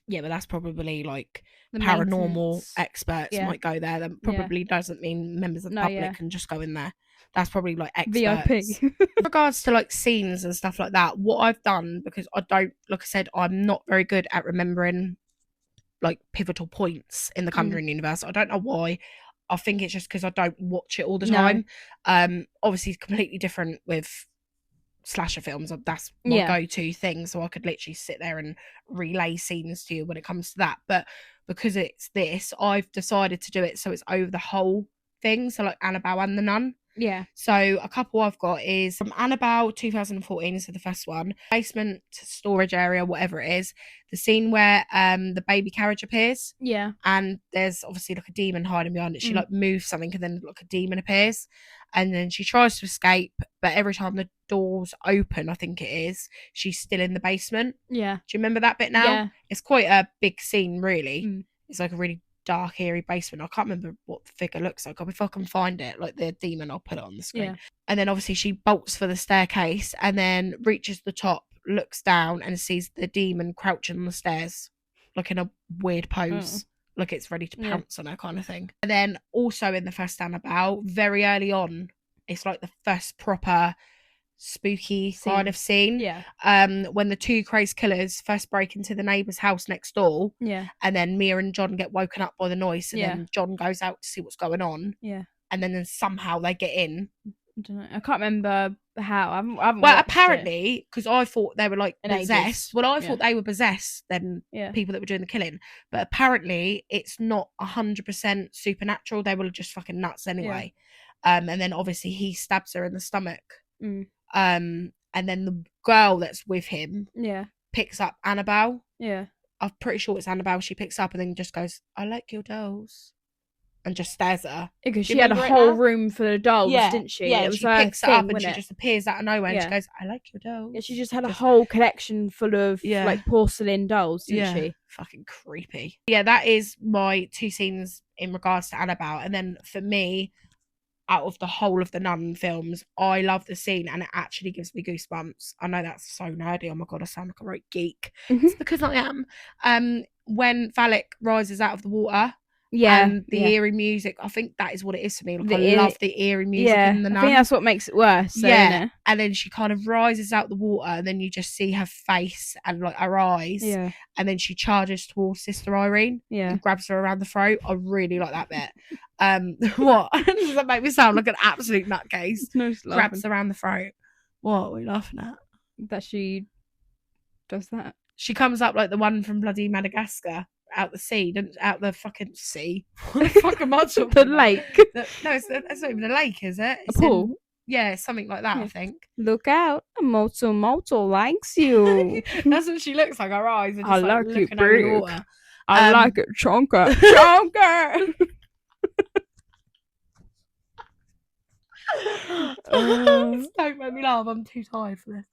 Yeah, but that's probably like the paranormal experts might go there. That probably doesn't mean members of the public can just go in there. That's probably like experts. VIP. In regards to like scenes and stuff like that, what I've done, because I don't, like I said, I'm not very good at remembering like pivotal points in the Conjuring universe. I don't know why. I think it's just because I don't watch it all the time. Obviously it's completely different with slasher films. That's my go-to thing, so I could literally sit there and relay scenes to you when it comes to that. But because it's this, I've decided to do it so it's over the whole thing, so like Annabelle and the Nun. Yeah. So a couple I've got is from Annabelle 2014, so the first one, basement storage area, whatever it is, the scene where the baby carriage appears. Yeah. And there's obviously like a demon hiding behind it. She like moves something and then like a demon appears. And then she tries to escape, but every time the doors open, I think it is, she's still in the basement. Yeah. Do you remember that bit now? Yeah. It's quite a big scene, really. It's like a really dark, eerie basement. I can't remember what the figure looks like. If I can find it, like the demon, I'll put it on the screen. Yeah. And then obviously she bolts for the staircase and then reaches the top, looks down and sees the demon crouching on the stairs, like in a weird pose. Like it's ready to pounce on her kind of thing. And then also in the first Annabelle, very early on, it's like the first proper spooky kind of scene. Yeah. When the two crazed killers first break into the neighbour's house next door. Yeah. And then Mia and John get woken up by the noise. And then John goes out to see what's going on. Yeah. And then somehow they get in. I don't know. I can't remember how. I haven't well, apparently, because I thought they were like possessed. Ages. Well, I thought they were possessed than people that were doing the killing. But apparently, it's not 100% supernatural. They were just fucking nuts anyway. And then obviously he stabs her in the stomach. And then the girl that's with him picks up Annabelle. Yeah. I'm pretty sure it's Annabelle she picks up and then just goes, I like your dolls. And just stares at her. Because she had a whole room full of dolls, didn't she? Yeah, it was she her picks it thing, up and she it? just appears out of nowhere and she goes, I like your dolls. Yeah, she just had a whole collection full of like porcelain dolls, didn't she? Fucking creepy. Yeah, that is my two scenes in regards to Annabelle. And then for me, out of the whole of the Nun films, I love the scene and it actually gives me goosebumps. I know that's so nerdy. Oh my god, I sound like a right geek. It's because I am. When Valak rises out of the water. And the eerie music, I think that is what it is for me. Like I love the eerie music in the Nun. I think that's what makes it worse. So, and then she kind of rises out the water, and then you just see her face and like her eyes. Yeah. And then she charges towards Sister Irene. Yeah. And grabs her around the throat. I really like that bit. What? Does that make me sound like an absolute nutcase? No, grabs her around the throat. What are we laughing at? That she does that. She comes up like the one from bloody Madagascar. Out the sea, out the fucking sea. What the fuck am I talking The about? lake. No, it's not even a lake, is it? It's a pool. Yeah, something like that, Yeah. I think. Look out, Moto likes you. That's what she looks like. Her eyes are just I like like you looking over the big. water. I like it chunker. Chunker! Don't make me laugh. I'm too tired for this.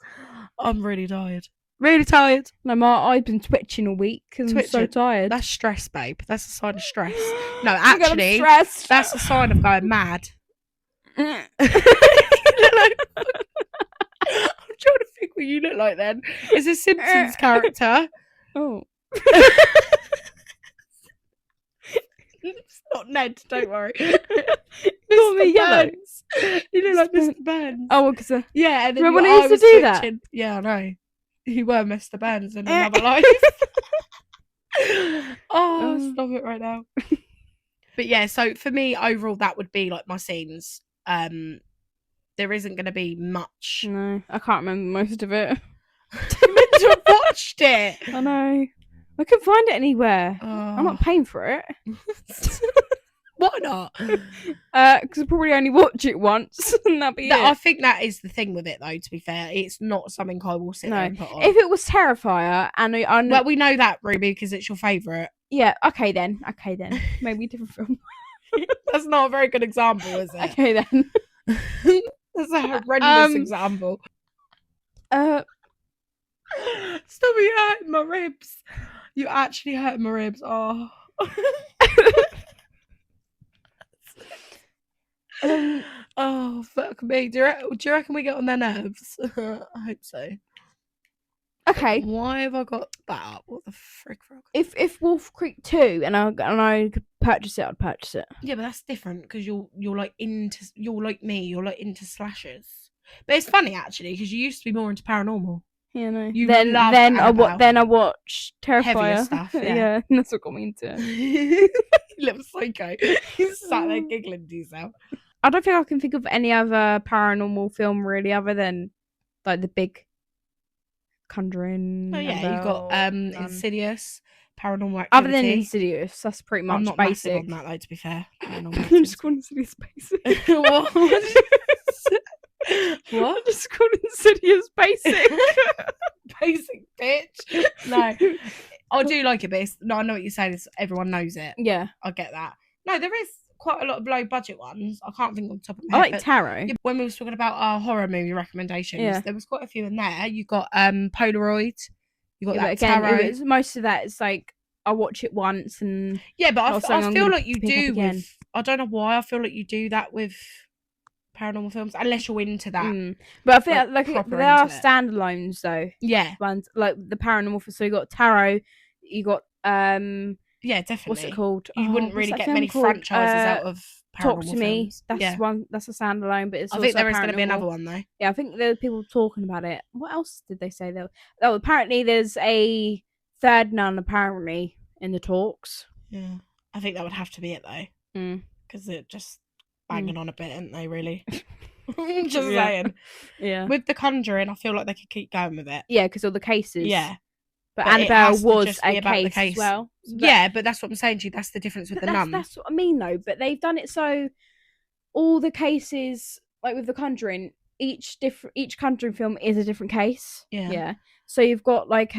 I'm really tired. Really tired. No, I've been twitching all week because I'm so tired. That's stress, babe. That's a sign of stress. No, actually, I'm that's a sign of going mad. I'm trying to think what you look like then. It's a Simpsons character. Oh. It's not Ned, don't worry. Mr. Burns. You look like Mr. Burns. Oh, because yeah, and then remember your when I eye used to was do that? twitching. Yeah, I know. You were Mr. Burns in another life. Oh, stop it right now. But yeah, so for me, overall, that would be like my scenes. There isn't going to be much. No, I can't remember most of it. You meant to have watched it. I know. I couldn't find it anywhere. Oh. I'm not paying for it. Why not? Because I'll probably only watch it once, and that'll be it. I think that is the thing with it, though. To be fair, it's not something I will sit there and put on. If it was Terrifier, and well, we know that, Ruby, because it's your favourite. Yeah. Okay then. Maybe a different film. That's not a very good example, is it? Okay then. That's a horrendous example. Stop! You hurting my ribs. You actually hurt my ribs. Oh. Oh, fuck me. Do you reckon we get on their nerves? I hope so. Okay. Why have I got that up? What the frick? If Wolf Creek 2 and I could purchase it, I'd purchase it. Yeah, but that's different because you're like me. You're like into slashers. But it's funny actually because you used to be more into paranormal. Yeah, no. You then I watched Terrifier. Heavier stuff. Yeah, that's what got me into it. You little psycho. You sat there giggling to yourself. I don't think I can think of any other paranormal film really other than like the big Conjuring. Oh yeah, you've got Insidious, Paranormal Activity. Other than Insidious, that's pretty much I'm not basic. on that though, to be fair. I'm just calling Insidious basic. What? What? I'm just calling Insidious basic. Basic bitch. No, I do like it, but I know what you're saying. Everyone knows it. Yeah, I get that. No, there is quite a lot of low budget ones. I can't think on the top of my head. I like Tarot. Yeah, when we were talking about our horror movie recommendations, there was quite a few in there. You got Polaroid. You got that again, Tarot. Most of that is like I watch it once and yeah, but I feel like you do with. I don't know why I feel like you do that with paranormal films unless you're into that. But I think like there are standalones though. Yeah, ones like the paranormal. So you got Tarot. You got yeah, definitely. What's it called? You wouldn't really get many franchises out of paranormal Talk to Me. films. That's one. That's a standalone, but it's. I think there is going to be another one though. Yeah, I think there are people talking about it. What else did they say though? Oh, apparently there's a third Nun apparently in the talks. Yeah, I think that would have to be it though, because they're just banging on a bit, aren't they? Really. Just saying. Yeah. With The Conjuring, I feel like they could keep going with it. Yeah, because all the cases. Yeah. But Annabelle was a case as well. Yeah, but that's what I'm saying to you. That's the difference with the Nun. That's what I mean, though. But they've done it so all the cases, like with The Conjuring, each Conjuring film is a different case. Yeah. So you've got like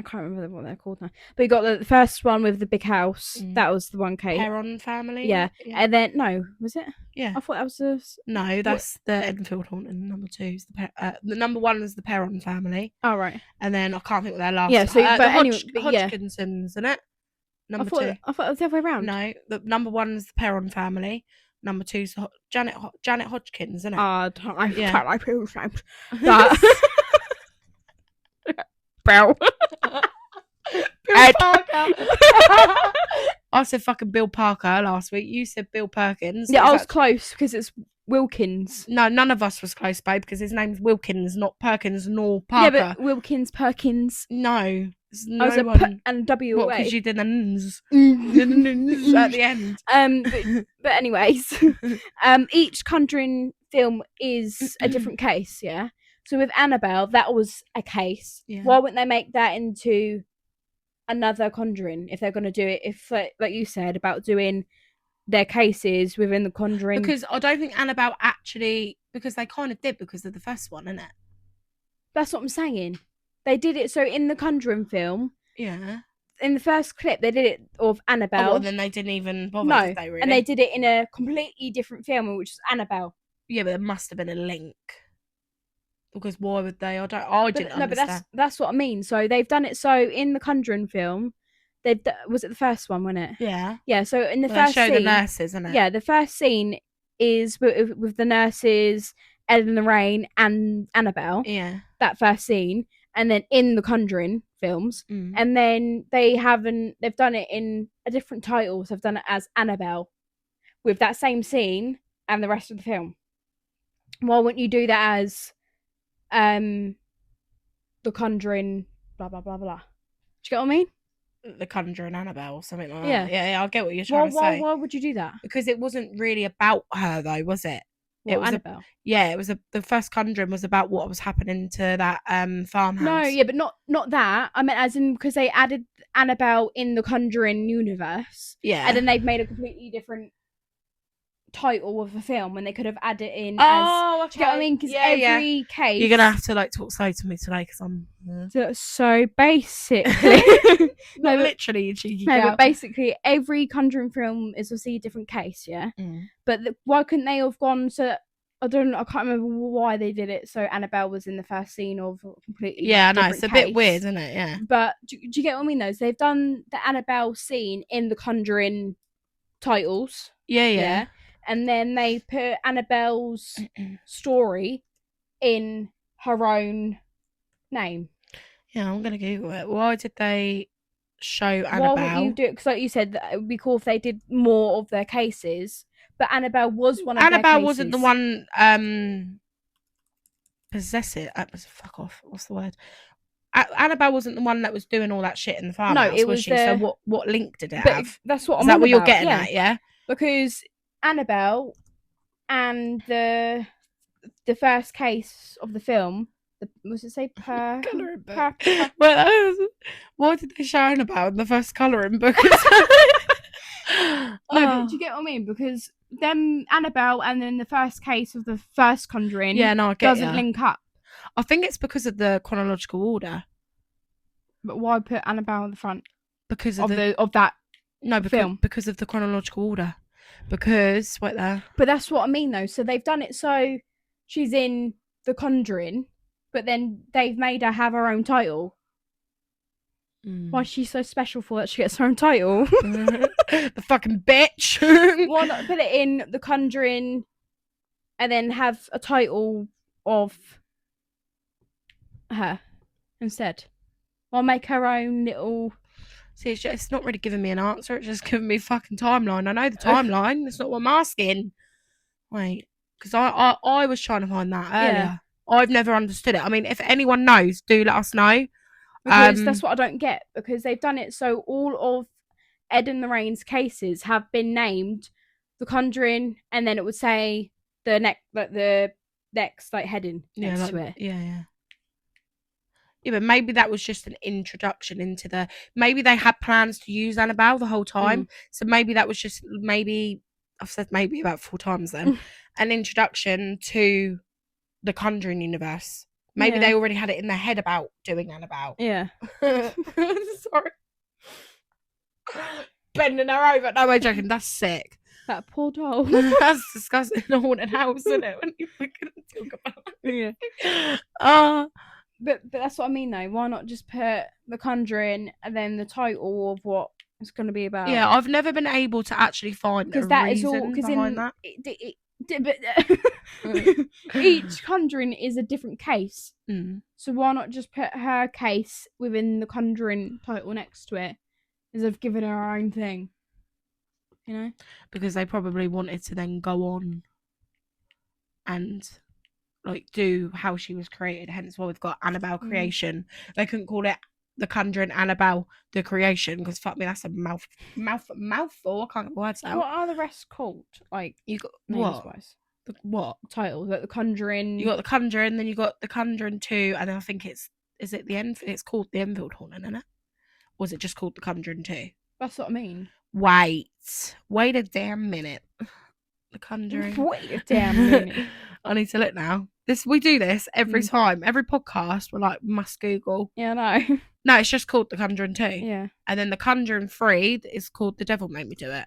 I can't remember what they're called now. But you got the first one with the big house. That was the one case. Perron family. Yeah. And then was it? Yeah. I thought that was No, that's the Enfield haunting. Number 2 is the number 1 is the Perron family. Oh right. And then I can't think what their last. Yeah. So but anyway, Hodgkinsons, isn't it? Number 2. I thought it was the other way around. No, the number 1 is the Perron family. Number 2 is Janet Hodgkins, isn't it? I don't like people's names. Bill Parker. I said fucking Bill Parker last week. You said Bill Perkins. Yeah, I was close because it's Wilkins. No, none of us was close, babe, because his name's Wilkins, not Perkins nor Parker. Yeah, but Wilkins, Perkins. No. I was a and W away. Because you did the n's. At the end. But anyways, each Conjuring film is a different case, yeah? So with Annabelle, that was a case. Yeah. Why wouldn't they make that into another Conjuring if they're going to do it? If, like you said, about doing their cases within the Conjuring. Because I don't think Annabelle actually, because they kind of did because of the first one, innit? That's what I'm saying. They did it so in the Conjuring film. Yeah. In the first clip, they did it of Annabelle. Oh, well, then they didn't even bother, no, did they, really? And they did it in a completely different film, which is Annabelle. Yeah, but there must have been a link. Because why would they? I didn't understand. No, but that's what I mean. So they've done it so in the Conjuring film. Was it the first one, wasn't it? Yeah. Yeah. So in the first they show scene, the nurses, isn't it? Yeah, the first scene is with the nurses, Ed and Lorraine, and Annabelle. Yeah. That first scene, and then in the Conjuring films, and then they've done it in a different title. So they've done it as Annabelle, with that same scene and the rest of the film. Why wouldn't you do that as the Conjuring, blah blah blah blah? Do you get what I mean? The Conjuring Annabelle or something like that. Yeah, I get what you're trying to say. Why would you do that? Because it wasn't really about her, though, was it? It was Annabelle. It was the first Conjuring was about what was happening to that farmhouse. No, yeah, but not that. I meant as in because they added Annabelle in the Conjuring universe. Yeah, and then they've made a completely different title of the film, and they could have added it in. Oh, okay. Do you get what I mean? Because every case, you're gonna have to talk slow to me today because I'm. So basically, no, literally, you cheeky no, girl. but basically, every Conjuring film is obviously a different case, yeah. But why couldn't they have gone to? I can't remember why they did it. So Annabelle was in the first scene of a completely. Yeah, I know it's a bit weird, isn't it? Yeah. But do you get what I mean? Though, so they've done the Annabelle scene in the Conjuring titles. Yeah. And then they put Annabelle's story in her own name. Yeah, I'm gonna Google it. Why did they show Annabelle? Why wouldn't you do it? Because like you said, it would be cool if they did more of their cases. But Annabelle was one of their cases. Annabelle wasn't the one possessive. Fuck off. What's the word? Annabelle wasn't the one that was doing all that shit in the farmhouse. No, it was she? So what link did it have? That's what. Is that what you're getting at? Yeah. Because Annabelle and the first case of the film. Was it say colouring book? Why did they show Annabelle in the first colouring book? No, but do you get what I mean? Because them Annabelle and then the first case of the first Conjuring, doesn't link up. I think it's because of the chronological order. But why put Annabelle in the front? Because of that film. Because of the chronological order. Because wait there. But that's what I mean though. So they've done it so she's in the Conjuring, but then they've made her have her own title. Why is she so special for that she gets her own title? The fucking bitch. Why not put it in the Conjuring and then have a title of her instead? Why make her own little... See, it's not really giving me an answer. It's just giving me a fucking timeline. I know the timeline. That's not what I'm asking. Wait, because I was trying to find that earlier. Yeah. I've never understood it. I mean, if anyone knows, do let us know. Because that's what I don't get. Because they've done it so all of Ed and Lorraine's cases have been named The Conjuring, and then it would say the next heading next to it. Yeah. Yeah, but maybe that was just an introduction into the... Maybe they had plans to use Annabelle the whole time. So maybe that was just... Maybe... I've said maybe about 4 times then. An introduction to the Conjuring universe. Maybe they already had it in their head about doing Annabelle. Yeah. Sorry. Bending her over. No, I'm joking. That's sick. That poor doll. That's disgusting. In a haunted house, isn't it? When you talk about it. Yeah. But that's what I mean, though. Why not just put The Conjuring and then the title of what it's going to be about? Yeah, I've never been able to actually find a reason behind that. Each Conjuring is a different case. So why not just put her case within the Conjuring title next to it, as if giving her own thing? You know? Because they probably wanted to then go on and... do how she was created, hence why we've got Annabelle Creation. They couldn't call it The Conjuring Annabelle The Creation, because fuck me, that's a mouthful. I can't get words out. What are the rest called? You got names-wise? What titles? The Conjuring. You got The Conjuring, then you got The Conjuring 2, and then I think is it the end? It's called The Enfield Haunting, isn't it? Or was it just called The Conjuring 2? That's what I mean. Wait a damn minute. The Conjuring. Wait a damn minute. I need to look now. We do this every time. Every podcast, we're like, must Google. Yeah, I know. No, it's just called The Conjuring 2. Yeah. And then The Conjuring 3 is called The Devil Made Me Do It.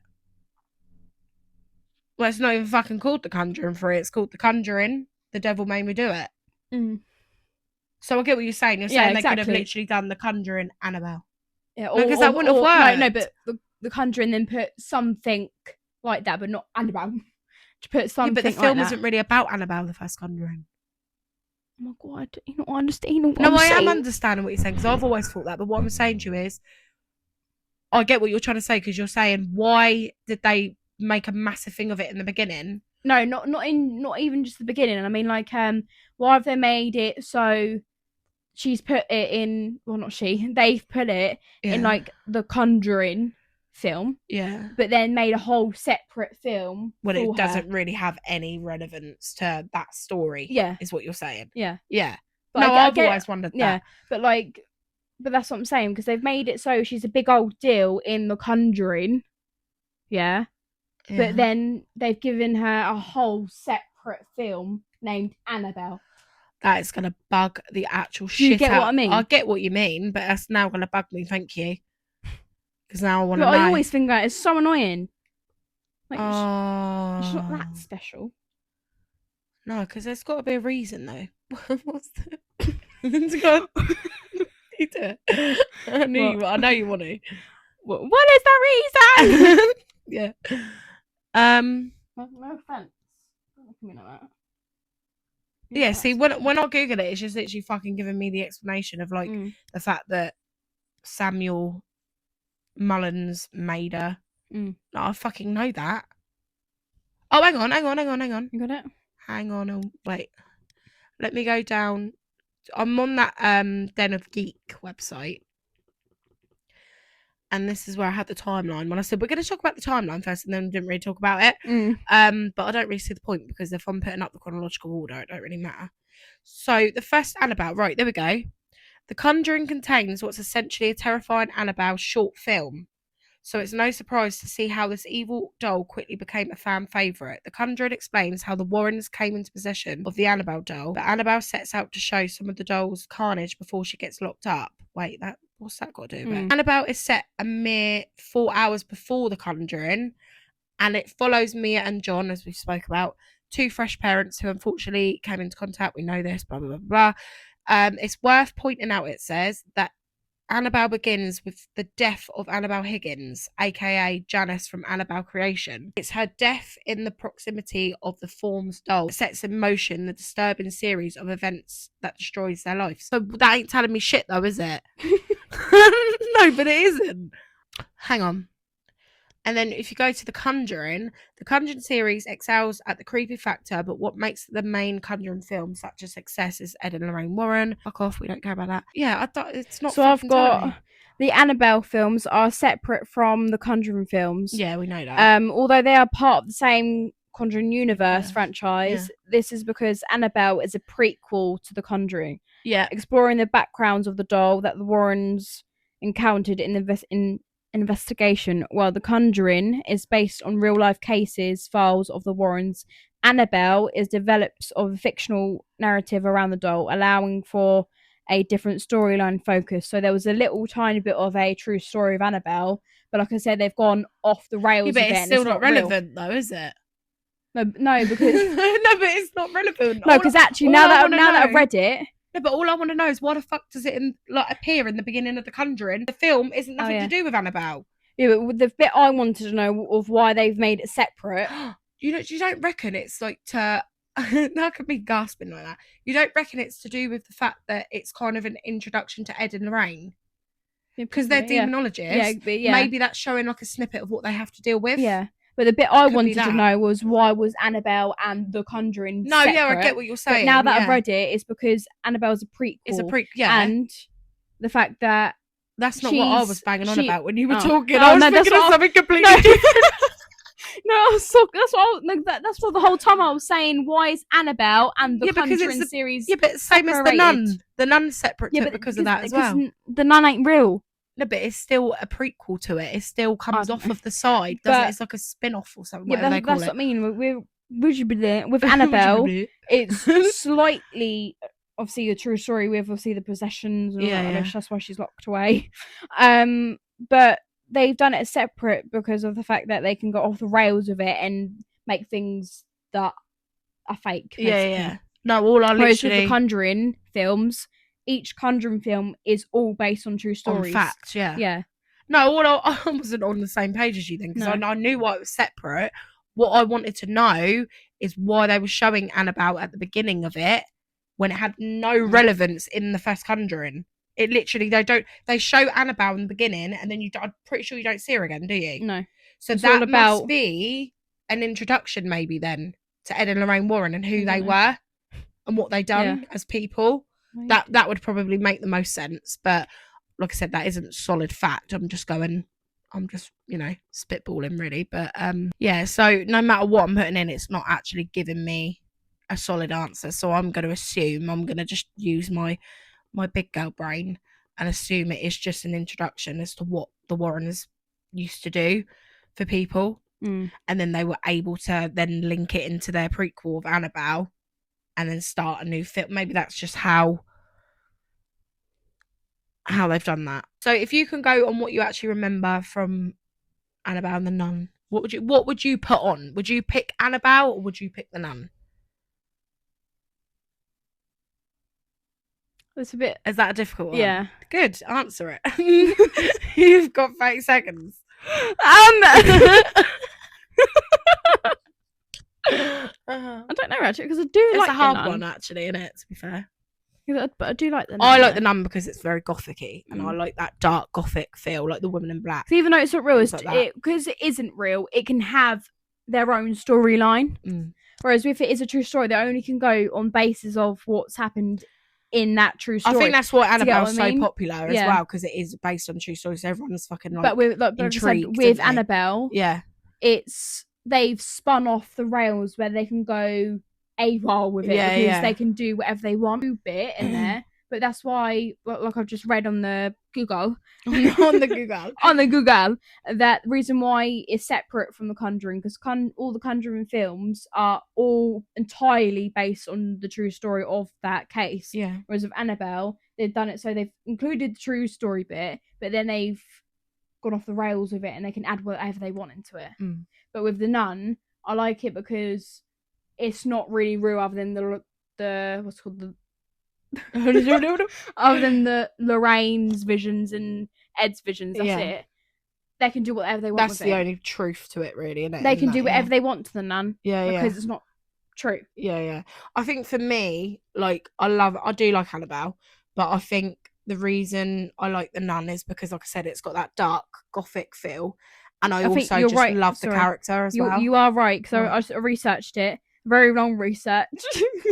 Well, it's not even fucking called The Conjuring 3. It's called The Conjuring, The Devil Made Me Do It. Mm. So I get what you're saying. You're saying they could have literally done The Conjuring Annabelle. Yeah, because that wouldn't have worked. No, but the Conjuring then put something like that, but not Annabelle. To put something but the film like isn't really about Annabelle, the first Conjuring. Oh my god, you don't understand what No, I'm saying. I am understanding what you're saying, because I've always thought that, but what I'm saying to you is, I get what you're trying to say, because you're saying, why did they make a massive thing of it in the beginning? No, not even just the beginning. I mean, like, why have they made it so she's put it in, well, not she, they've put it in, like, the Conjuring film. Yeah. But then made a whole separate film. Well, it doesn't really have any relevance to that story. Yeah. Is what you're saying. Yeah. Yeah. But no, I've always wondered that. Yeah. But that's what I'm saying, because they've made it so she's a big old deal in the Conjuring. Yeah. But then they've given her a whole separate film named Annabelle. That is going to bug the actual shit out. You get what I mean? I get what you mean, but that's now going to bug me, thank you. Because now I want to know. I always think that it's so annoying. Like, it's not that special. No, because there's got to be a reason, though. What's the... It's got... You do it. I know you want to. What is the reason? Yeah. No offense. Don't look at me like that. Yeah, see, when I Google it, it's just literally fucking giving me the explanation of, like, the fact that Samuel Mullins made her. No, I fucking know that. Oh, hang on. You got it? Hang on, wait. Let me go down. I'm on that Den of Geek website. And this is where I had the timeline. When I said, we're going to talk about the timeline first, and then we didn't really talk about it. But I don't really see the point, because if I'm putting up the chronological order, it don't really matter. So, the first Annabelle, right, there we go. The Conjuring contains what's essentially a terrifying Annabelle short film. So it's no surprise to see how this evil doll quickly became a fan favourite. The Conjuring explains how the Warrens came into possession of the Annabelle doll, but Annabelle sets out to show some of the doll's carnage before she gets locked up. Wait, what's that got to do with it? Annabelle is set a mere 4 hours before The Conjuring, and it follows Mia and John, as we spoke about, two fresh parents who unfortunately came into contact. We know this, blah, blah, blah, blah. It's worth pointing out, it says, that Annabelle begins with the death of Annabelle Higgins, aka Janice from Annabelle Creation. It's her death in the proximity of the Forms doll that sets in motion the disturbing series of events that destroys their lives. So that ain't telling me shit though, is it? No, but it isn't. Hang on. And then if you go to The Conjuring series excels at the creepy factor, but what makes the main Conjuring film such a success is Ed and Lorraine Warren. Fuck off, we don't care about that. Yeah, I thought it's not. So I've got the Annabelle films are separate from the Conjuring films. Yeah, we know that. Although they are part of the same Conjuring universe franchise, this is because Annabelle is a prequel to The Conjuring. Yeah, exploring the backgrounds of the doll that the Warrens encountered in investigation, while The Conjuring is based on real life cases files of the Warrens. Annabelle is develops of a fictional narrative around the doll, allowing for a different storyline focus. So there was a little tiny bit of a true story of Annabelle, but like I said, they've gone off the rails. Yeah, but again. It's still not relevant real. though, is it? No, because no, but it's not relevant. No, because actually now that I've read it. No, but all I want to know is why the fuck does it appear in the beginning of The Conjuring? The film isn't nothing to do with Annabelle. Yeah, but the bit I wanted to know of why they've made it separate. You don't reckon it's like to... Now I could be gasping like that. You don't reckon it's to do with the fact that it's kind of an introduction to Ed and Lorraine? Because they're demonologists. Yeah. Maybe that's showing like a snippet of what they have to deal with. Yeah. But the bit I wanted to know was why was Annabelle and The Conjuring separate? Yeah, I get what you're saying. But now that I've read it, it's because Annabelle's a prequel. It's a prequel, yeah. And the fact that that's not what I was banging on about when you were talking. No, I was thinking of something completely different. That's what the whole time I was saying. Why is Annabelle and the Conjuring series? Yeah, but same separated? As the Nun. The Nun's separate because of that as well. The Nun ain't real. No, but it's still a prequel to it. It still comes off know. of the side, doesn't it? It's like a spin-off or something, whatever they call that's it. what I mean. With Annabelle, it's slightly obviously a true story with obviously the possessions and all that rubbish. That's why she's locked away. But they've done it separate because of the fact that they can go off the rails with it and make things that are fake. Basically. Yeah. No, all I Whereas literally with the Conjuring films, each Conjuring film is all based on true stories. on facts. Yeah. Yeah. No, I wasn't on the same page as you then, because I knew why it was separate. What I wanted to know is why they were showing Annabelle at the beginning of it when it had no relevance in the first Conjuring. It literally, they show Annabelle in the beginning, and then I'm pretty sure you don't see her again, do you? No. So it's that must be an introduction maybe then to Ed and Lorraine Warren and who they were and what they done as people. Right. That would probably make the most sense. But like I said, that isn't solid fact. I'm just spitballing really. But so no matter what I'm putting in, it's not actually giving me a solid answer. So I'm going to assume, I'm going to just use my big girl brain and assume it is just an introduction as to what the Warrens used to do for people. And then they were able to then link it into their prequel of Annabelle and then start a new film. Maybe that's just how they've done that. So if you can go on what you actually remember from Annabelle and the Nun, what would you put on? Would you pick Annabelle or would you pick the Nun? It's a bit... Is that a difficult one? Yeah. Good. Answer it. You've got 30 seconds. I don't know actually, because I do like the Nun. It's a hard one actually, isn't it, to be fair? Yeah, but I do like the Nun. I like the Nun because it's very gothic-y and I like that dark gothic feel, like the Woman in Black. So even though it's not real, because it isn't real, it can have their own storyline. Whereas if it is a true story, they only can go on basis of what's happened in that true story. I think that's why Annabelle's so popular as well, because it is based on true stories. So everyone's fucking like, but intrigued. With Annabelle, it's they've spun off the rails where they can go AWOL with it because they can do whatever they want. Bit in there, but that's why, like I've just read on the Google, on the Google, that reason why it's separate from the Conjuring, because all the Conjuring films are all entirely based on the true story of that case. Yeah. Whereas with Annabelle, they've done it so they've included the true story bit, but then they've gone off the rails with it and they can add whatever they want into it. But with the Nun, I like it because it's not really real, other than the what's called the other than the Lorraine's visions and Ed's visions. That's it. They can do whatever they want. That's the only truth to it, really, isn't it? They can do whatever they want to the Nun. Because it's not true. Yeah. I think for me, like, I do like Annabelle, but I think the reason I like the Nun is because, like I said, it's got that dark gothic feel, and I also just love the character as well. You are right, because I researched it. Very long research.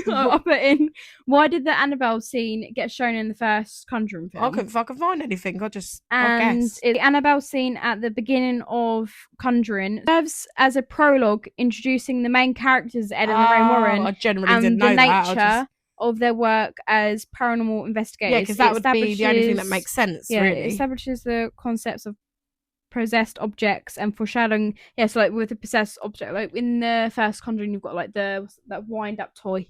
I put in, why did the Annabelle scene get shown in the first Conjuring film? I couldn't fucking find anything. I guess. The Annabelle scene at the beginning of Conjuring serves as a prologue introducing the main characters, Ed and Lorraine Warren, I generally didn't know that. The nature of their work as paranormal investigators. Yeah, because that would be the only thing that makes sense, really. It establishes the concepts of possessed objects and foreshadowing. So like with the possessed object, like in the first Conjuring, you've got like that wind up toy,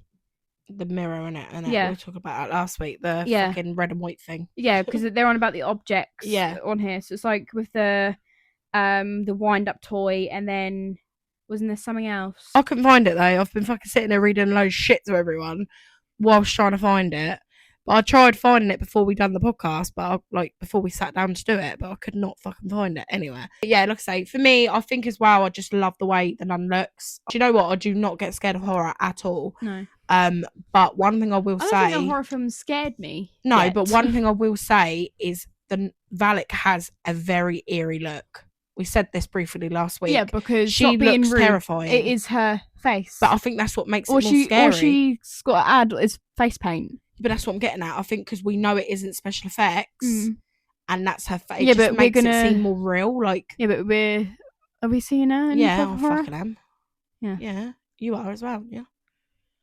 the mirror in it, and we talked about that last week, the fucking red and white thing. Because they're on about the objects on here. So it's like with the wind up toy, and then wasn't there something else? I couldn't find it though. I've been fucking sitting there reading loads of shit to everyone whilst trying to find it. But I tried finding it before we done the podcast, before we sat down to do it, but I could not fucking find it anywhere. But yeah, like I say, for me, I think as well, I just love the way the Nun looks. Do you know what? I do not get scared of horror at all. No. But one thing I will say, I don't think a horror film scared me. No, yet. But one thing I will say is the Valak has a very eerie look. We said this briefly last week. Yeah, because she looks terrifying. It is her face. But I think that's what makes it more scary. Or she's got to add is face paint. But that's what I'm getting at. I think because we know it isn't special effects, and that's her face. Yeah, but makes it seem more real. Like, yeah, but are we seeing her? Yeah, I fucking am. Yeah, you are as well. Yeah.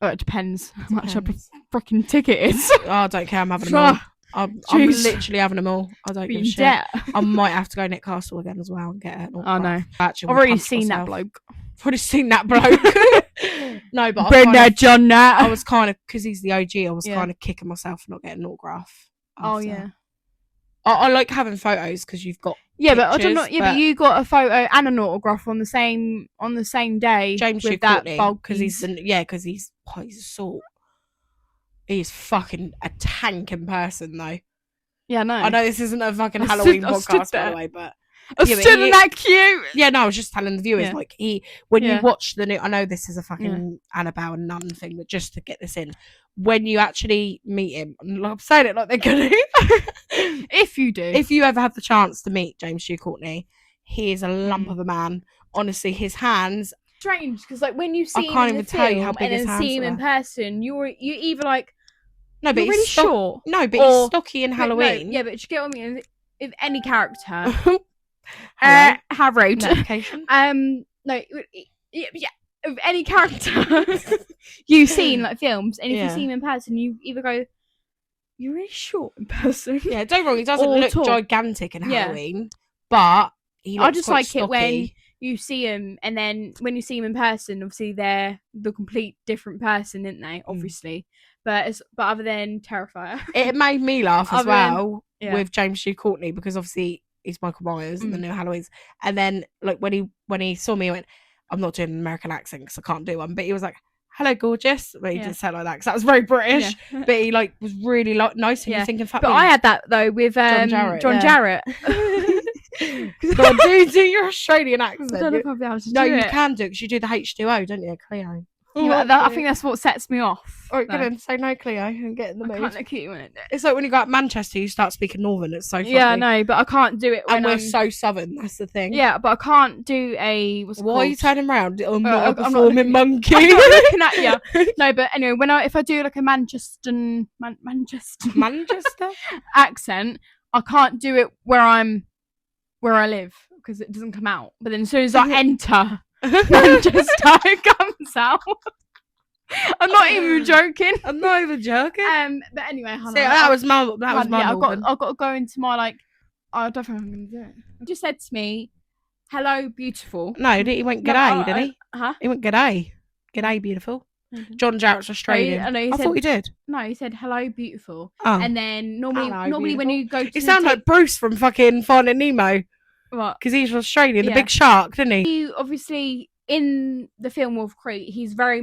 Oh, it depends how much a fucking ticket is. Oh, I don't care. I'm having them all. I'm Jeez. literally having them all. I don't give a shit. Debt. I might have to go Nick Castle again as well and get an autograph. I know. Actually, I've already seen that bloke. I've already seen that bloke. No, but John Nat. I was kind of, because he's the OG, I was kind of kicking myself for not getting an autograph. Oh, yeah. I like having photos because you've got but pictures, I don't know. Yeah, but you got a photo and an autograph on the same day. James with that bulk because he's a sort. He's fucking a tank in person though. Yeah, no. I know this isn't a fucking Halloween podcast by the way, but I stood in that queue. Yeah, no, I was just telling the viewers like you watch the new. I know this is a fucking Annabelle and Nun thing, but just to get this in, when you actually meet him, I'm saying it like they're gonna. If you do, if you ever have the chance to meet James Hugh Courtney, he is a lump of a man. Honestly, his hands. Strange because like when you see him in the film and then see him in person, you're either like. No, but you're really short. No, but he's stocky in Halloween. No, but you get what I mean. If any character, Harold. No, yeah. Of any character you've seen like films, and if you see him in person, you either go, "You're really short in person." Yeah, don't get wrong. He doesn't look gigantic in Halloween, but he looks I just like stocky. it when you see him, and then when you see him in person, obviously they're the complete different person, aren't they? Obviously, but other than Terrifier, it made me laugh as well with James Hugh Courtney because obviously he's Michael Myers in the new Halloween's, and then like when he saw me, he went, "I'm not doing an American accent because I can't do one," but he was like, "Hello, gorgeous," but he didn't say it like that because that was very British. But he like was really nice, and you're thinking, "Fuck." But I had that though with John Jarrett. God, do your Australian accent. I don't know if I'll be able to no, do you it. can do it because you do the H2O, don't you, Cleo? I think that's what sets me off. All right, go on, say no, Cleo, and get in the mood. I can't look at you in it. It's like when you go out Manchester, you start speaking Northern. It's so funny. Yeah, no, but I can't do it. And we're so Southern. That's the thing. Yeah, but I can't do a. Why are you turning around? I'm not a performing monkey. I'm not looking at you. No, but anyway, if I do like a Manchester accent, I can't do it where I live because it doesn't come out. But then as soon as I enter Manchester, it comes out. I'm not even joking. But anyway, Hannah, that was my. I've got to go into my like. I don't think I'm gonna do it. He just said to me, "Hello, beautiful." No, he went g'day, didn't he? Huh? He went g'day, beautiful. Mm-hmm. John Jarrett's Australian. I thought he did. No, he said hello, beautiful. Oh. And then normally when you go to he sounded like Bruce from fucking Finding Nemo. What? Because he's Australian, the big shark, didn't he? He obviously in the film Wolf Creek, he's very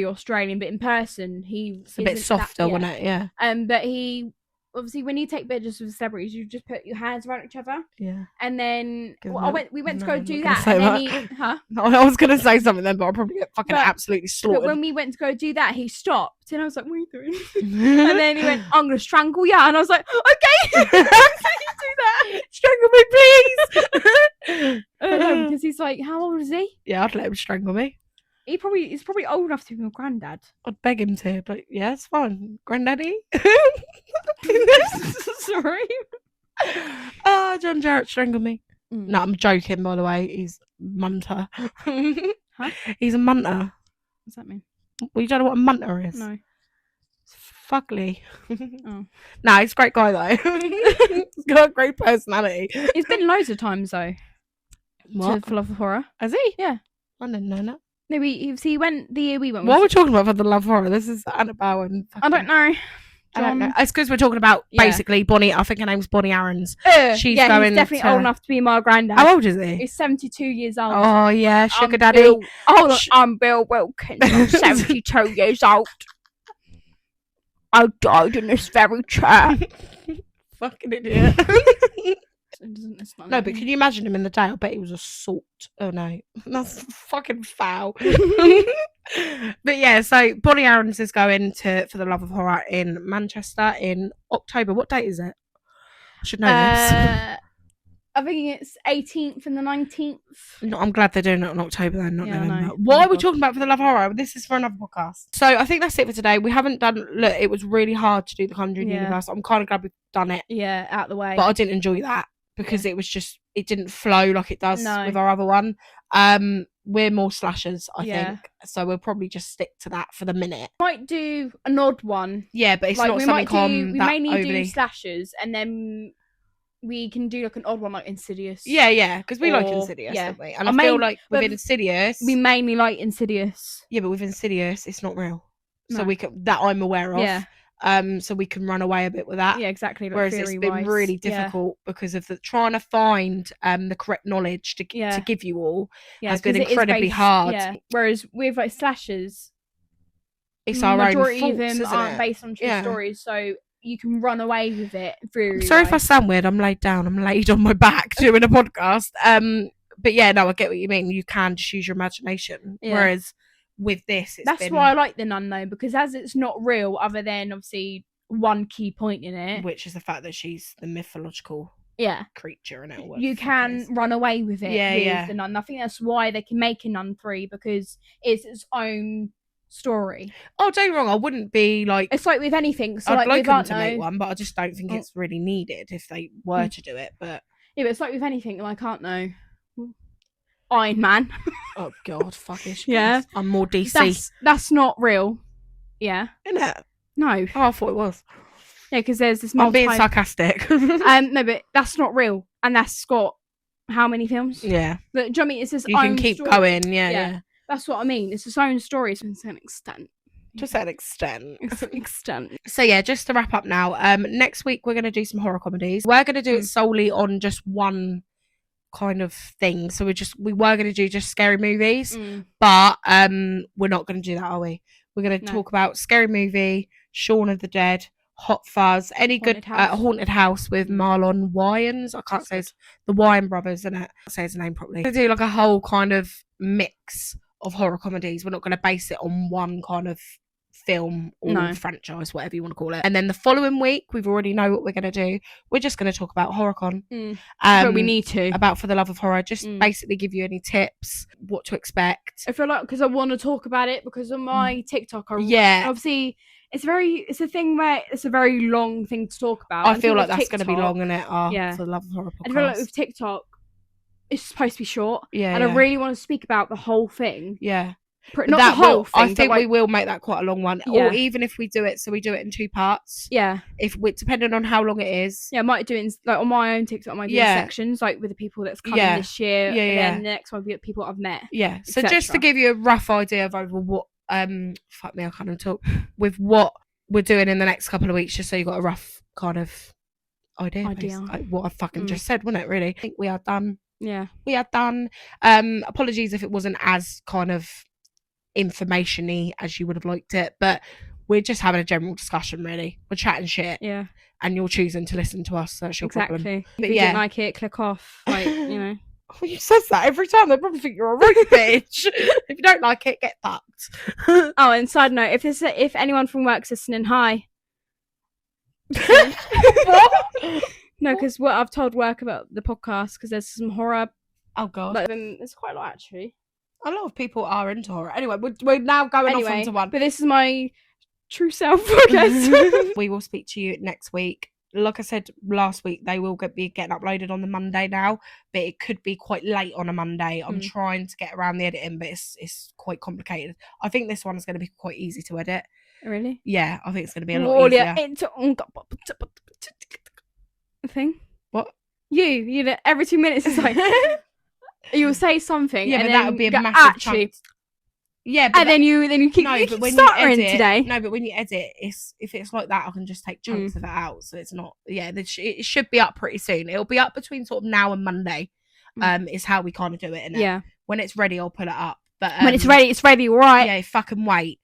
Australian, but in person he's a bit softer, wasn't it? Yeah. But he obviously when you take pictures with celebrities, you just put your hands around each other. Yeah. And then we went to go do that, and then I was gonna say something then, but I'll probably get fucking absolutely slaughtered. But when we went to go do that, he stopped, and I was like, "What are you doing?" And then he went, "I'm gonna strangle you," and I was like, "Okay." You do that. Strangle me, please. No, because he's like, how old is he? Yeah, I'd let him strangle me. He's probably old enough to be my granddad. I'd beg him to, but yeah, it's fine. Granddaddy. Sorry. John Jarrett strangled me. No, I'm joking, by the way. He's munter. Huh? He's a munter. What's that mean? Well, you don't know what a munter is? No. It's fugly. Oh. Nah, he's a great guy, though. He's got a great personality. He's been loads of times, though. What? To Love of Horror. Has he? Yeah. I didn't know that. No, he went the year we went. What are we talking about for the Love Horror? This is Annabelle and fucking... I don't know. I don't know. It's because we're talking about basically Bonnie. I think her name's Bonnie Aarons. She's definitely old enough to be my granddad. How old is he? He's 72 years old. Oh yeah, sugar daddy. I'm Bill Wilkins. I'm 72 years old. I died in this very chair. Fucking idiot. It's no, but can you imagine him in the day? I bet he was a salt. Oh no, that's fucking foul. But yeah, so Bonnie Aarons is going for the Love of Horror in Manchester in October. What date is it? I should know this. I think it's 18th and the 19th. No, I'm glad they're doing it in October then, not November. What are we talking about for the Love of Horror? This is for another podcast. So I think that's it for today. We haven't done... Look, it was really hard to do the Conjuring universe. I'm kind of glad we've done it. Yeah, out the way. But I didn't enjoy that because it was just... It didn't flow like it does with our other one. We're more slashers, I Yeah. think. So we'll probably just stick to that for the minute. Might do an odd one. Yeah, but it's Like, not we something might do. on We that mainly overly... do slashers, and then we can do like an odd one, like Insidious. Yeah, because we like Or- Insidious, yeah. don't we? And I feel like with but Insidious... we mainly like Insidious. Yeah, but with Insidious, it's not real. So No. we can... That I'm aware of. Yeah. So we can run away a bit with that. Yeah, exactly. Like, whereas it's been really difficult because of the trying to find the correct knowledge to give you all has been incredibly hard. Yeah. Whereas with like slashers, it's our own majority faults, of them isn't aren't it? based on true stories, so you can run away with it. I'm sorry if I sound weird. I'm laid down. I'm laid on my back doing a podcast. But yeah, no, I get what you mean. You can just use your imagination. Yeah. Whereas with this, that's why I like the Nun though, because as it's not real, other than obviously one key point in it, which is the fact that she's the mythological creature in it. You can run away with it. With the Nun. I think that's why they can make a Nun 3, because it's its own story. Oh, don't get me wrong, I wouldn't be like... It's like with anything. So I'd like them to make make one, but I just don't think it's really needed if they were to do it. But yeah, but it's like with anything. Like, I can't know. Iron Man. Oh God, fuckish. Yeah, I'm more DC. That's not real. Yeah, isn't it? No. Oh, I thought it was. Yeah, because there's this. I'm being sarcastic. No, but that's not real, and that's got how many films? Yeah. But do you know what I mean? It's this. You can keep story. going. Yeah. That's what I mean. It's its own story to an extent. To an extent. Extent. So yeah, just to wrap up now. Next week we're gonna do some horror comedies. We're gonna do it solely on just one kind of thing. So we were gonna do just scary movies, but we're not gonna do that, are we? We're gonna talk about Scary Movie, Shaun of the Dead, Hot Fuzz, any good Haunted House with Marlon Wayans. I can't say it's the Wyan brothers, isn't it? I say his name properly. We're gonna do like a whole kind of mix of horror comedies. We're not going to base it on one kind of film or franchise, whatever you want to call it. And then the following week, we've already know what we're going to do. We're just going to talk about HorrorCon. But we need to. About For the Love of Horror. Just basically give you any tips, what to expect. I feel like, because I want to talk about it, because on my TikTok, obviously, it's a thing where it's a very long thing to talk about. I feel like that's going to be long, isn't it? For the Love of Horror podcast. I feel like with TikTok, it's supposed to be short, and I really want to speak about the whole thing. Yeah, not the whole thing. I think we will make that quite a long one, or even if we do it, so we do it in 2 parts. Yeah, if we, depending on how long it is. Yeah, I might do it in, like on my own TikTok. I might do sections, like with the people that's coming this year. And then the next one will be the people I've met. Yeah, so just to give you a rough idea of over what fuck me, I can't even talk, with what we're doing in the next couple of weeks, just so you got a rough kind of idea. Like what I fucking just said, wasn't it? Really, I think we are done. Yeah, we are done. Apologies if it wasn't as kind of information-y as you would have liked it, but we're just having a general discussion, really. We're chatting shit. Yeah, and you're choosing to listen to us, so that's your problem. But if you didn't like it, click off. Like, you know. Well, you says that every time. They probably think you're a rude bitch. If you don't like it, get fucked. Oh, and side note, if anyone from work's listening, hi. What? No, because what I've told work about the podcast, because there's some horror. Oh god, there's quite a lot actually. A lot of people are into horror. Anyway, we're now going off onto one. But this is my true self, I guess. We will speak to you next week. Like I said last week, they will be getting uploaded on the Monday now, but it could be quite late on a Monday. I'm trying to get around the editing, but it's quite complicated. I think this one is going to be quite easy to edit. Really? Yeah, I think it's going to be a lot easier. Thing? What? You know, every 2 minutes it's like you'll say something, and but then that would be a massive chunk. Yeah, but then you keep when stuttering you edit, today. No, but when you edit, if it's like that, I can just take chunks of it out, so it's not. Yeah, it should be up pretty soon. It'll be up between sort of now and Monday. Is how we kind of do it. Innit? Yeah. When it's ready, I'll put it up. But when it's ready, all right. Yeah, fucking wait.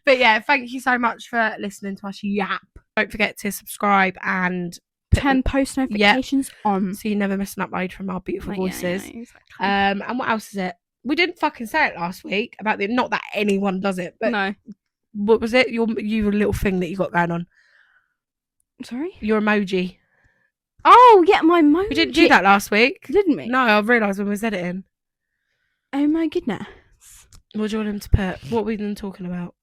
But yeah, thank you so much for listening to us yap. Don't forget to subscribe and turn post notifications on, so you never miss an upload from our beautiful voices. Yeah, exactly. And what else is it? We didn't fucking say it last week about not that anyone does it, but no. What was it? Your little thing that you got going on. Sorry? Your emoji. Oh yeah, my emoji. We didn't do that last week, didn't we? No, I realised when we was editing. Oh my goodness. What do you want him to put? What were we then talking about?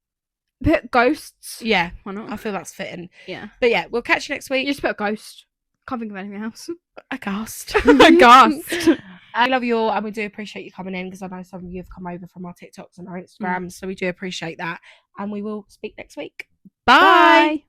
Put ghosts. Yeah, why not? I feel that's fitting. Yeah, but yeah, we'll catch you next week. You just put a ghost. Can't think of anything else. A ghast. A ghast. I love you all, and we do appreciate you coming in, because I know some of you have come over from our TikToks and our Instagrams, so we do appreciate that. And we will speak next week. Bye.